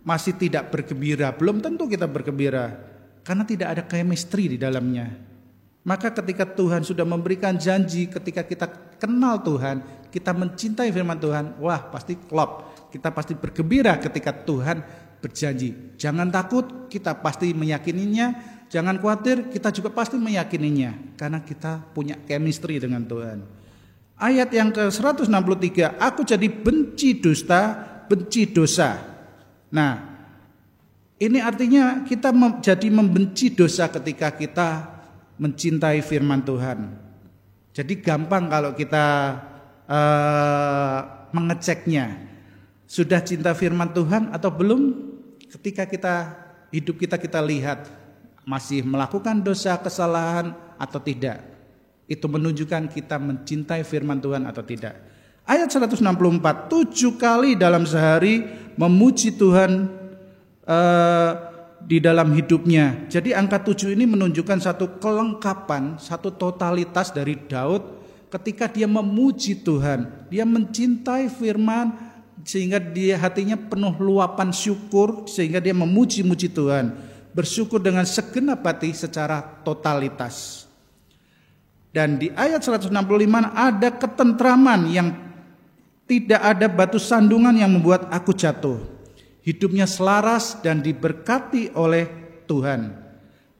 masih tidak bergembira, belum tentu kita bergembira. Karena tidak ada chemistry di dalamnya. Maka ketika Tuhan sudah memberikan janji, ketika kita kenal Tuhan, kita mencintai firman Tuhan, wah pasti klop. Kita pasti bergembira ketika Tuhan berjanji. Jangan takut, kita pasti meyakininya. Jangan khawatir, kita juga pasti meyakininya. Karena kita punya chemistry dengan Tuhan. Ayat yang ke-163, aku jadi benci dusta, benci dosa. Nah, ini artinya kita jadi membenci dosa ketika kita mencintai firman Tuhan. Jadi gampang kalau kita mengeceknya. Sudah cinta firman Tuhan atau belum? Ketika hidup kita lihat masih melakukan dosa, kesalahan atau tidak. Itu menunjukkan kita mencintai firman Tuhan atau tidak. Ayat 164, 7 kali dalam sehari memuji Tuhan di dalam hidupnya. Jadi angka 7 ini menunjukkan satu kelengkapan, satu totalitas dari Daud ketika dia memuji Tuhan. Dia mencintai firman sehingga dia hatinya penuh luapan syukur, sehingga dia memuji-muji Tuhan, bersyukur dengan segenap hati secara totalitas. Dan di ayat 165 ada ketentraman yang tidak ada batu sandungan yang membuat aku jatuh. Hidupnya selaras dan diberkati oleh Tuhan.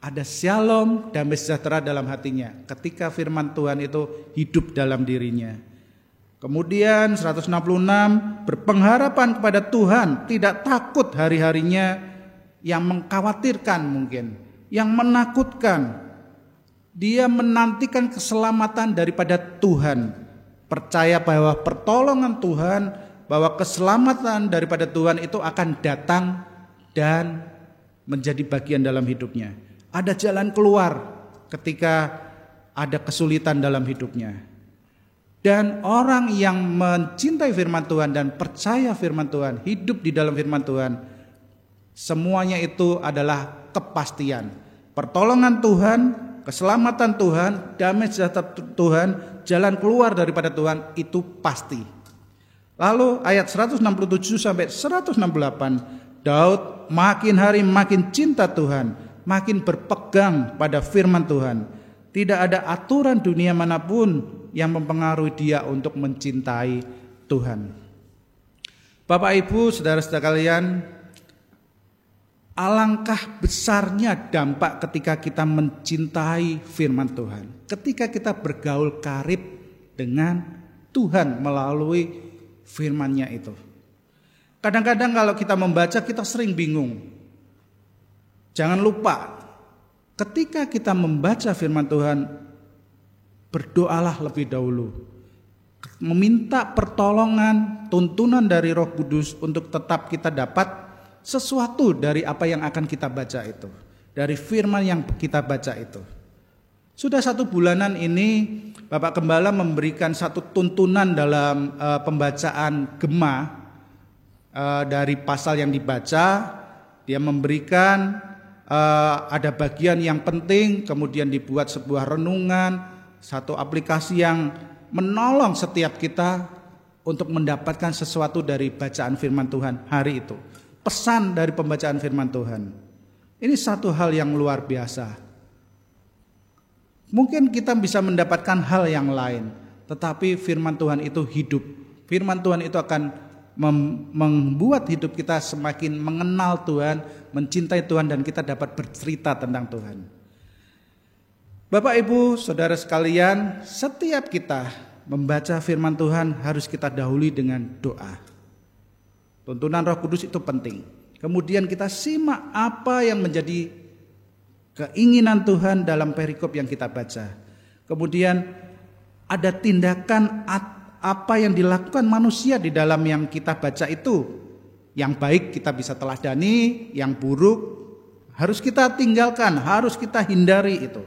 Ada shalom, damai sejahtera dalam hatinya ketika firman Tuhan itu hidup dalam dirinya. Kemudian 166, berpengharapan kepada Tuhan, tidak takut hari-harinya yang mengkhawatirkan mungkin, yang menakutkan. Dia menantikan keselamatan daripada Tuhan, percaya bahwa pertolongan Tuhan, bahwa keselamatan daripada Tuhan itu akan datang dan menjadi bagian dalam hidupnya. Ada jalan keluar ketika ada kesulitan dalam hidupnya. Dan orang yang mencintai firman Tuhan dan percaya firman Tuhan, hidup di dalam firman Tuhan, semuanya itu adalah kepastian. Pertolongan Tuhan, keselamatan Tuhan, damai sejahtera Tuhan, jalan keluar daripada Tuhan itu pasti. Lalu ayat 167 sampai 168, Daud makin hari makin cinta Tuhan, makin berpegang pada firman Tuhan. Tidak ada aturan dunia manapun yang mempengaruhi dia untuk mencintai Tuhan. Bapak Ibu, saudara-saudara kalian, alangkah besarnya dampak ketika kita mencintai firman Tuhan, ketika kita bergaul karib dengan Tuhan melalui firman-Nya itu. Kadang-kadang kalau kita membaca kita sering bingung. Jangan lupa, ketika kita membaca firman Tuhan, berdoalah lebih dahulu, meminta pertolongan, tuntunan dari Roh Kudus untuk tetap kita dapat sesuatu dari apa yang akan kita baca itu, dari firman yang kita baca itu. Sudah 1 bulanan ini Bapak Gembala memberikan satu tuntunan dalam pembacaan Gema dari pasal yang dibaca. Dia memberikan ada bagian yang penting, kemudian dibuat sebuah renungan, satu aplikasi yang menolong setiap kita untuk mendapatkan sesuatu dari bacaan firman Tuhan hari itu. Pesan dari pembacaan firman Tuhan. Ini satu hal yang luar biasa. Mungkin kita bisa mendapatkan hal yang lain, tetapi firman Tuhan itu hidup. Firman Tuhan itu akan membuat hidup kita semakin mengenal Tuhan, mencintai Tuhan, dan kita dapat bercerita tentang Tuhan. Bapak Ibu, saudara sekalian, setiap kita membaca firman Tuhan harus kita dahului dengan doa. Tuntunan Roh Kudus itu penting. Kemudian kita simak apa yang menjadi keinginan Tuhan dalam perikop yang kita baca. Kemudian ada tindakan apa yang dilakukan manusia di dalam yang kita baca itu. Yang baik kita bisa teladani, yang buruk harus kita tinggalkan, harus kita hindari itu.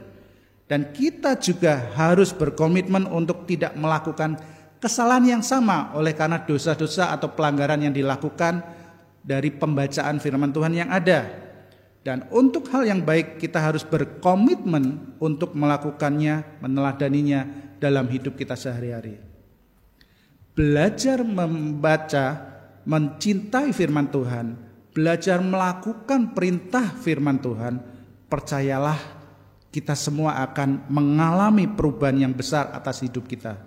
Dan kita juga harus berkomitmen untuk tidak melakukan kesalahan yang sama oleh karena dosa-dosa atau pelanggaran yang dilakukan dari pembacaan firman Tuhan yang ada. Dan untuk hal yang baik kita harus berkomitmen untuk melakukannya, meneladaninya dalam hidup kita sehari-hari. Belajar membaca, mencintai firman Tuhan, belajar melakukan perintah firman Tuhan, percayalah kita semua akan mengalami perubahan yang besar atas hidup kita.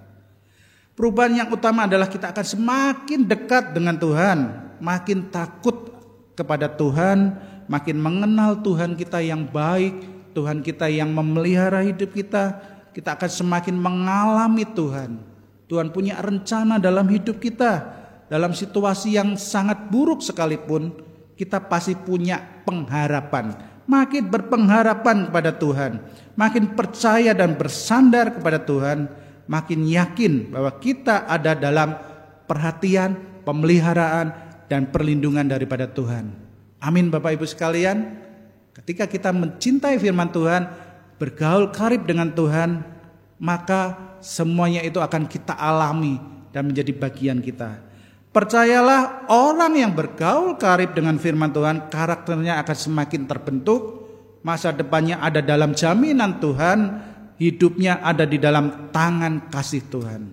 Perubahan yang utama adalah kita akan semakin dekat dengan Tuhan, makin takut kepada Tuhan, makin mengenal Tuhan kita yang baik, Tuhan kita yang memelihara hidup kita. Kita akan semakin mengalami Tuhan. Tuhan punya rencana dalam hidup kita. Dalam situasi yang sangat buruk sekalipun, kita pasti punya pengharapan. Makin berpengharapan kepada Tuhan, makin percaya dan bersandar kepada Tuhan, makin yakin bahwa kita ada dalam perhatian, pemeliharaan, dan perlindungan daripada Tuhan. Amin Bapak Ibu sekalian. Ketika kita mencintai firman Tuhan, bergaul karib dengan Tuhan, maka semuanya itu akan kita alami dan menjadi bagian kita. Percayalah, orang yang bergaul karib dengan firman Tuhan, karakternya akan semakin terbentuk, masa depannya ada dalam jaminan Tuhan, hidupnya ada di dalam tangan kasih Tuhan.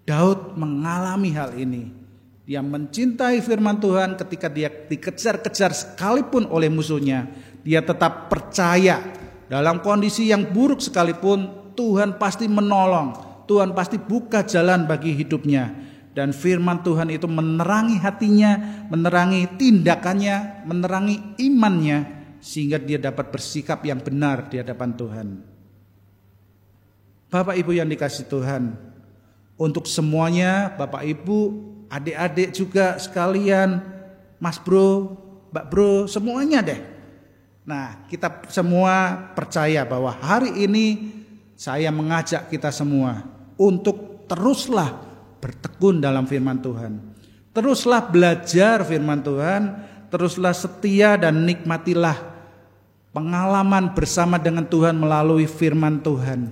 Daud mengalami hal ini. Dia mencintai firman Tuhan ketika dia dikejar-kejar sekalipun oleh musuhnya. Dia tetap percaya dalam kondisi yang buruk sekalipun, Tuhan pasti menolong, Tuhan pasti buka jalan bagi hidupnya. Dan firman Tuhan itu menerangi hatinya, menerangi tindakannya, menerangi imannya, sehingga dia dapat bersikap yang benar di hadapan Tuhan. Bapak Ibu yang dikasihi Tuhan, Untuk semuanya, Bapak Ibu, adik-adik juga sekalian, Mas Bro, Mbak Bro, semuanya deh. Nah, kita semua percaya bahwa hari ini saya mengajak kita semua untuk teruslah bertekun dalam firman Tuhan. Teruslah belajar firman Tuhan, teruslah setia dan nikmatilah pengalaman bersama dengan Tuhan melalui firman Tuhan.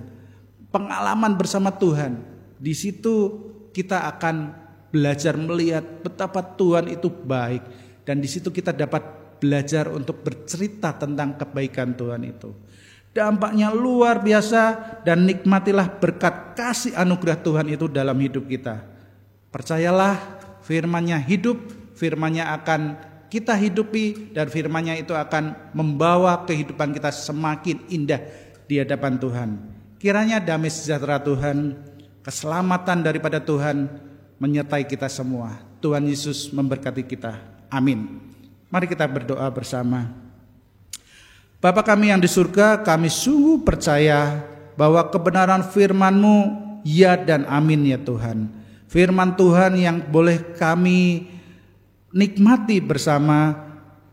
Pengalaman bersama Tuhan. Di situ kita akan belajar melihat betapa Tuhan itu baik, dan di situ kita dapat belajar untuk bercerita tentang kebaikan Tuhan itu. Dampaknya luar biasa, dan nikmatilah berkat kasih anugerah Tuhan itu dalam hidup kita. Percayalah, firman-Nya hidup, firman-Nya akan kita hidupi, dan firman-Nya itu akan membawa kehidupan kita semakin indah di hadapan Tuhan. Kiranya damai sejahtera Tuhan, keselamatan daripada Tuhan menyertai kita semua. Tuhan Yesus memberkati kita. Amin. Mari kita berdoa bersama. Bapa kami yang di surga, kami sungguh percaya bahwa kebenaran firman-Mu ya dan amin ya Tuhan. Firman Tuhan yang boleh kami nikmati bersama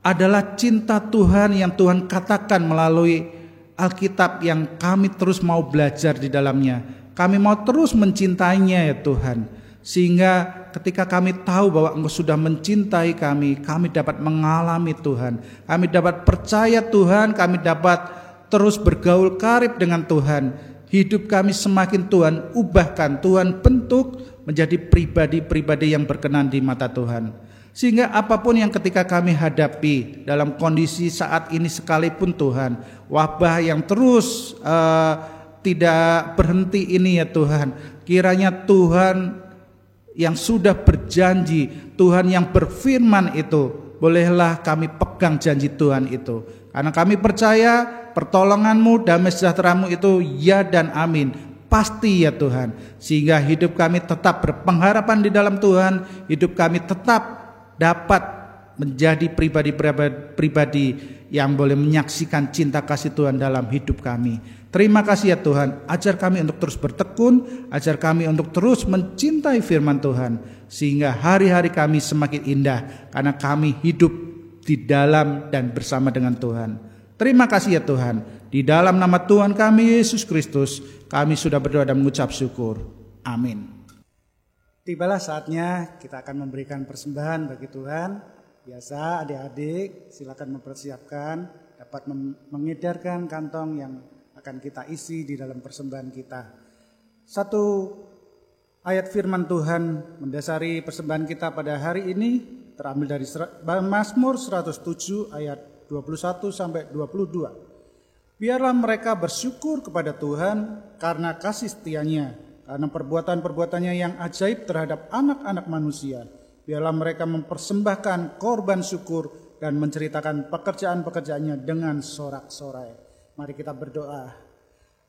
adalah cinta Tuhan yang Tuhan katakan melalui Alkitab yang kami terus mau belajar di dalamnya. Kami mau terus mencintainya ya Tuhan. Sehingga ketika kami tahu bahwa Engkau sudah mencintai kami dapat mengalami Tuhan. Kami dapat percaya Tuhan, kami dapat terus bergaul karib dengan Tuhan. Hidup kami semakin Tuhan ubahkan, Tuhan bentuk menjadi pribadi-pribadi yang berkenan di mata Tuhan. Sehingga apapun yang ketika kami hadapi dalam kondisi saat ini sekalipun Tuhan, wabah yang terus tidak berhenti ini ya Tuhan, kiranya Tuhan yang sudah berjanji, Tuhan yang berfirman itu, bolehlah kami pegang janji Tuhan itu. Karena kami percaya pertolongan-Mu, damai sejahtera-Mu itu ya dan amin, pasti ya Tuhan. Sehingga hidup kami tetap berpengharapan di dalam Tuhan, hidup kami tetap dapat menjadi pribadi-pribadi yang boleh menyaksikan cinta kasih Tuhan dalam hidup kami. Terima kasih ya Tuhan, ajar kami untuk terus bertekun, ajar kami untuk terus mencintai firman Tuhan, sehingga hari-hari kami semakin indah, karena kami hidup di dalam dan bersama dengan Tuhan. Terima kasih ya Tuhan, di dalam nama Tuhan kami Yesus Kristus, kami sudah berdoa dan mengucap syukur. Amin. Tibalah saatnya kita akan memberikan persembahan bagi Tuhan. Biasa adik-adik silakan mempersiapkan, dapat mengedarkan kantong yang akan kita isi di dalam persembahan kita. Satu ayat firman Tuhan mendasari persembahan kita pada hari ini terambil dari Mazmur 107 ayat 21 sampai 22. Biarlah mereka bersyukur kepada Tuhan karena kasih setia-Nya, karena perbuatan-perbuatannya yang ajaib terhadap anak-anak manusia. Biarlah mereka mempersembahkan korban syukur dan menceritakan pekerjaan-pekerjaannya dengan sorak-sorai. Mari kita berdoa.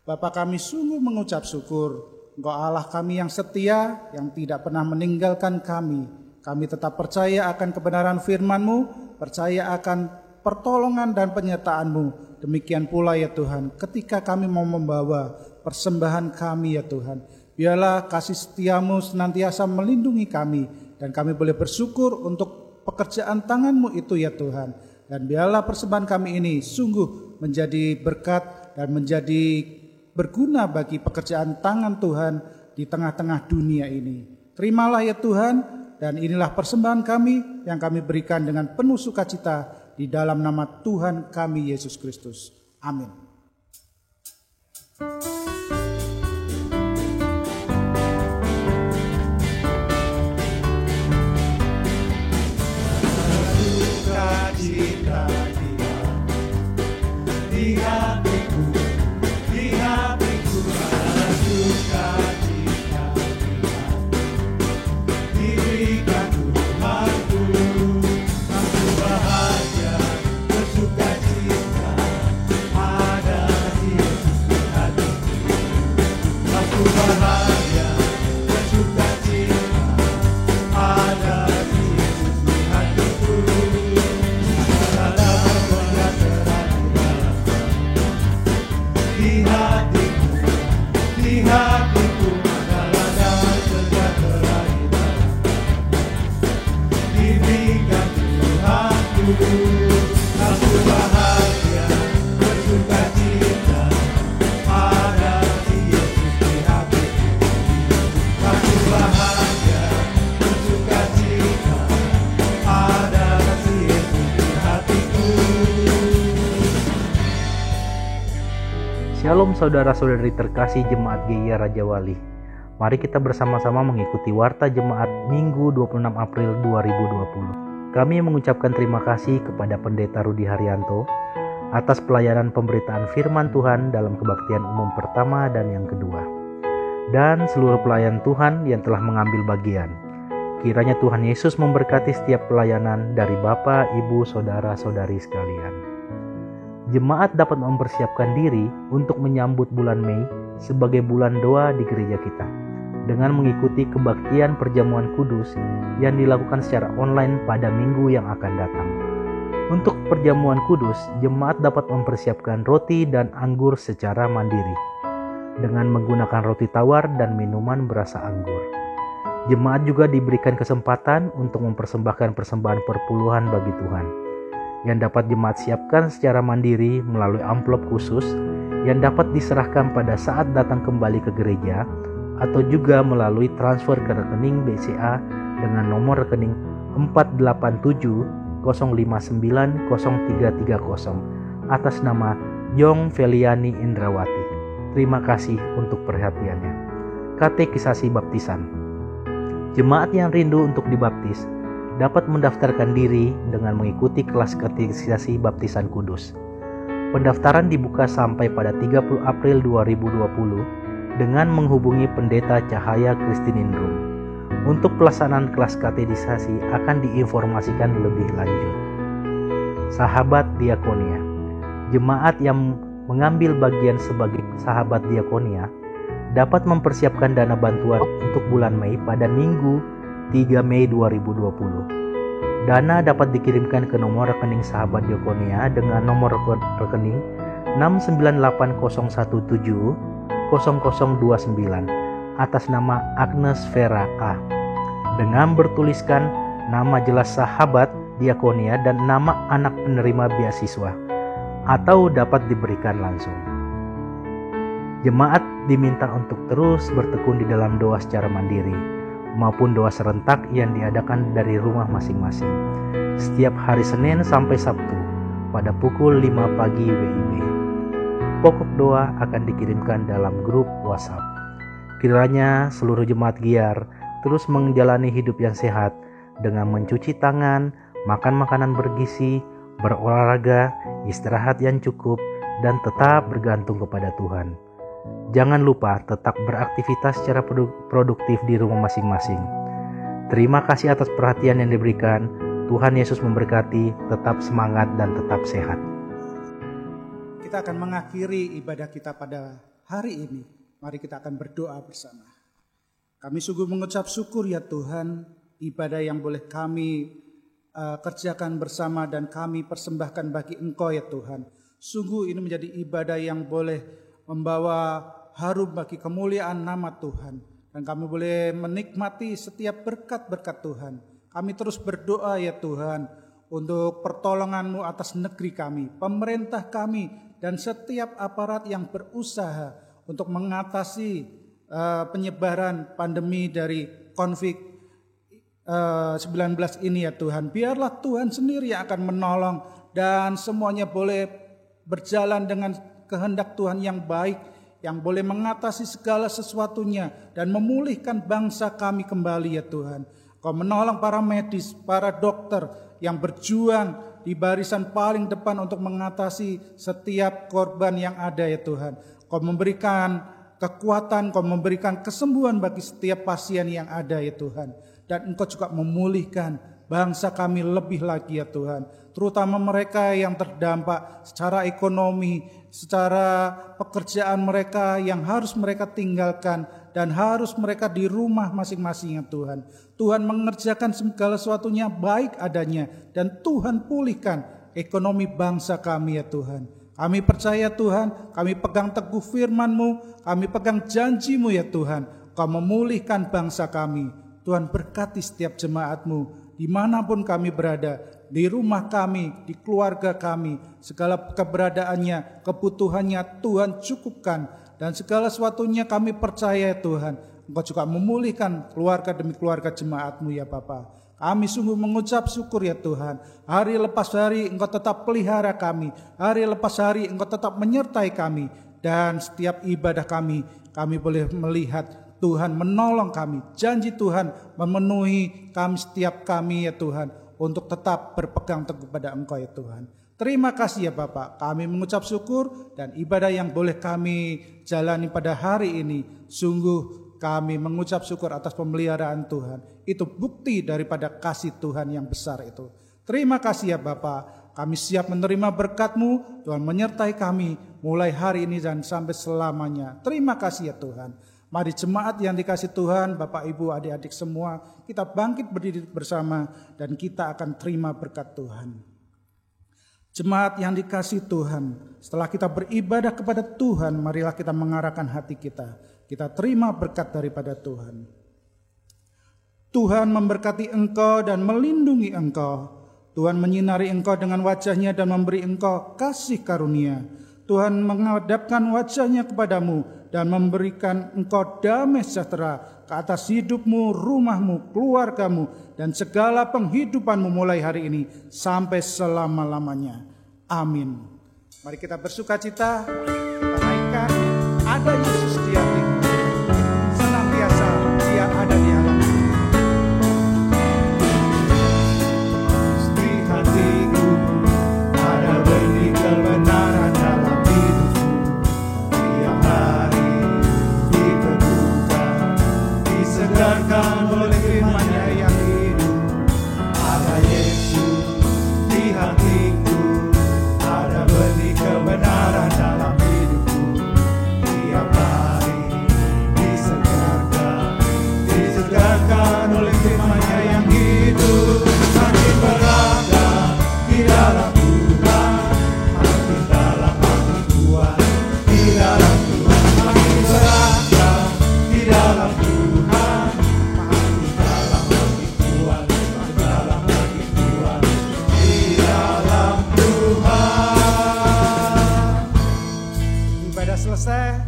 Bapa kami sungguh mengucap syukur, Engkau Allah kami yang setia, yang tidak pernah meninggalkan kami. Kami tetap percaya akan kebenaran firman-Mu, percaya akan pertolongan dan penyertaan-Mu. Demikian pula ya Tuhan, ketika kami mau membawa persembahan kami ya Tuhan, biarlah kasih setia-Mu senantiasa melindungi kami, dan kami boleh bersyukur untuk pekerjaan tangan-Mu itu ya Tuhan. Dan biarlah persembahan kami ini sungguh menjadi berkat dan menjadi berguna bagi pekerjaan tangan Tuhan di tengah-tengah dunia ini. Terimalah ya Tuhan, dan inilah persembahan kami yang kami berikan dengan penuh sukacita di dalam nama Tuhan kami Yesus Kristus. Amin. Di hatiku, ada sukacita, diberikan Tuhanku, aku bahagia, bersukacita, ada Yesus di hatiku, aku bahagia, bersukacita, ada Yesus di hatiku. Shalom saudara-saudari terkasih Jemaat GIA Raja Wali. Mari kita bersama-sama mengikuti Warta Jemaat Minggu 26 April 2020. Kami mengucapkan terima kasih kepada Pendeta Rudi Haryanto atas pelayanan pemberitaan firman Tuhan dalam kebaktian umum pertama dan yang kedua, dan seluruh pelayan Tuhan yang telah mengambil bagian. Kiranya Tuhan Yesus memberkati setiap pelayanan dari Bapak, Ibu, Saudara-saudari sekalian. Jemaat dapat mempersiapkan diri untuk menyambut bulan Mei sebagai bulan doa di gereja kita dengan mengikuti kebaktian perjamuan kudus yang dilakukan secara online pada minggu yang akan datang. Untuk perjamuan kudus, jemaat dapat mempersiapkan roti dan anggur secara mandiri dengan menggunakan roti tawar dan minuman berasa anggur. Jemaat juga diberikan kesempatan untuk mempersembahkan persembahan perpuluhan bagi Tuhan yang dapat jemaat siapkan secara mandiri melalui amplop khusus yang dapat diserahkan pada saat datang kembali ke gereja, atau juga melalui transfer ke rekening BCA dengan nomor rekening 48705903330 atas nama Yong Feliani Indrawati. Terima kasih untuk perhatiannya. Katekisasi Baptisan. Jemaat yang rindu untuk dibaptis dapat mendaftarkan diri dengan mengikuti kelas katekisasi baptisan kudus. Pendaftaran dibuka sampai pada 30 April 2020 dengan menghubungi Pendeta Cahaya Kristinindrum. Untuk pelaksanaan kelas katekisasi akan diinformasikan lebih lanjut. Sahabat Diakonia. Jemaat yang mengambil bagian sebagai sahabat diakonia dapat mempersiapkan dana bantuan untuk bulan Mei pada Minggu 3 Mei 2020. Dana dapat dikirimkan ke nomor rekening sahabat diakonia dengan nomor rekening 69801700029 atas nama Agnes Vera A. dengan bertuliskan nama jelas sahabat diakonia dan nama anak penerima beasiswa, atau dapat diberikan langsung. Jemaat diminta untuk terus bertekun di dalam doa secara mandiri maupun doa serentak yang diadakan dari rumah masing-masing setiap hari Senin sampai Sabtu pada pukul 5 pagi WIB. Pokok doa akan dikirimkan dalam grup WhatsApp. Kiranya seluruh jemaat GIAR terus menjalani hidup yang sehat dengan mencuci tangan, makan makanan bergizi, berolahraga, istirahat yang cukup, dan tetap bergantung kepada Tuhan. Jangan lupa tetap beraktivitas secara produktif di rumah masing-masing. Terima kasih atas perhatian yang diberikan. Tuhan Yesus memberkati, tetap semangat dan tetap sehat. Kita akan mengakhiri ibadah kita pada hari ini. Mari kita akan berdoa bersama. Kami sungguh mengucap syukur ya Tuhan, ibadah yang boleh kami kerjakan bersama dan kami persembahkan bagi Engkau ya Tuhan. Sungguh ini menjadi ibadah yang boleh membawa harum bagi kemuliaan nama Tuhan. Dan kami boleh menikmati setiap berkat-berkat Tuhan. Kami terus berdoa ya Tuhan untuk pertolongan-Mu atas negeri kami, pemerintah kami, dan setiap aparat yang berusaha untuk mengatasi penyebaran pandemi dari COVID-19 ini ya Tuhan. Biarlah Tuhan sendiri yang akan menolong dan semuanya boleh berjalan dengan kehendak Tuhan yang baik, yang boleh mengatasi segala sesuatunya dan memulihkan bangsa kami kembali ya Tuhan. Kau menolong para medis, para dokter yang berjuang di barisan paling depan untuk mengatasi setiap korban yang ada ya Tuhan. Kau memberikan kekuatan, Kau memberikan kesembuhan bagi setiap pasien yang ada ya Tuhan. Dan Engkau juga memulihkan bangsa kami lebih lagi ya Tuhan. Terutama mereka yang terdampak secara ekonomi, secara pekerjaan mereka yang harus mereka tinggalkan dan harus mereka di rumah masing-masing ya Tuhan. Tuhan mengerjakan segala sesuatunya baik adanya dan Tuhan pulihkan ekonomi bangsa kami ya Tuhan. Kami percaya Tuhan, kami pegang teguh firman-Mu, kami pegang janji-Mu ya Tuhan. Kau memulihkan bangsa kami. Tuhan berkati setiap jemaat-Mu dimanapun kami berada, di rumah kami, di keluarga kami, segala keberadaannya, kebutuhannya Tuhan cukupkan, dan segala sesuatunya kami percaya Tuhan, Engkau juga memulihkan keluarga demi keluarga jemaat-Mu ya Bapa. Kami sungguh mengucap syukur ya Tuhan, hari lepas hari Engkau tetap pelihara kami, hari lepas hari Engkau tetap menyertai kami. Dan setiap ibadah kami boleh melihat Tuhan menolong kami. Janji Tuhan memenuhi setiap kami ya Tuhan, untuk tetap berpegang teguh pada Engkau ya Tuhan. Terima kasih ya Bapak, kami mengucap syukur dan ibadah yang boleh kami jalani pada hari ini. Sungguh kami mengucap syukur atas pemeliharaan Tuhan. Itu bukti daripada kasih Tuhan yang besar itu. Terima kasih ya Bapak, kami siap menerima berkat-Mu. Tuhan menyertai kami mulai hari ini dan sampai selamanya. Terima kasih ya Tuhan. Mari jemaat yang dikasih Tuhan, Bapak, Ibu, adik-adik semua, kita bangkit berdiri bersama dan kita akan terima berkat Tuhan. Jemaat yang dikasih Tuhan, setelah kita beribadah kepada Tuhan, marilah kita mengarahkan hati kita. Kita terima berkat daripada Tuhan. Tuhan memberkati engkau dan melindungi engkau. Tuhan menyinari engkau dengan wajah-Nya dan memberi engkau kasih karunia. Tuhan menghadapkan wajah-Nya kepadamu dan memberikan engkau damai sejahtera ke atas hidupmu, rumahmu, keluargamu, dan segala penghidupanmu mulai hari ini sampai selama-lamanya. Amin. Mari kita bersukacita, kita naikkan, ada Yesus di hatimu. Senantiasa Dia ada di alam. Di hatiku ada benih kebenaran dalam hidupku. Tiap hari diteguhkan, disegarkan oleh firman-Nya yang hidup. Ada Yesus di hatiku, ada benih kebenaran dalam hidupku. Tiap hari disegarkan oleh firman-Nya yang hidup. Makin berada di dalam Tuhan, makin dalam makin kuat di dalam Tuhan. Makin berada di dalam Tuhan, makin dalam makin kuat, makin dalam makin kuat di dalam Tuhan. Ibadah selesai.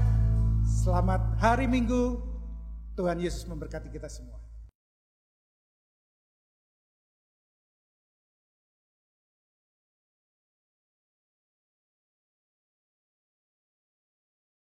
Selamat hari Minggu. Tuhan Yesus memberkati kita semua.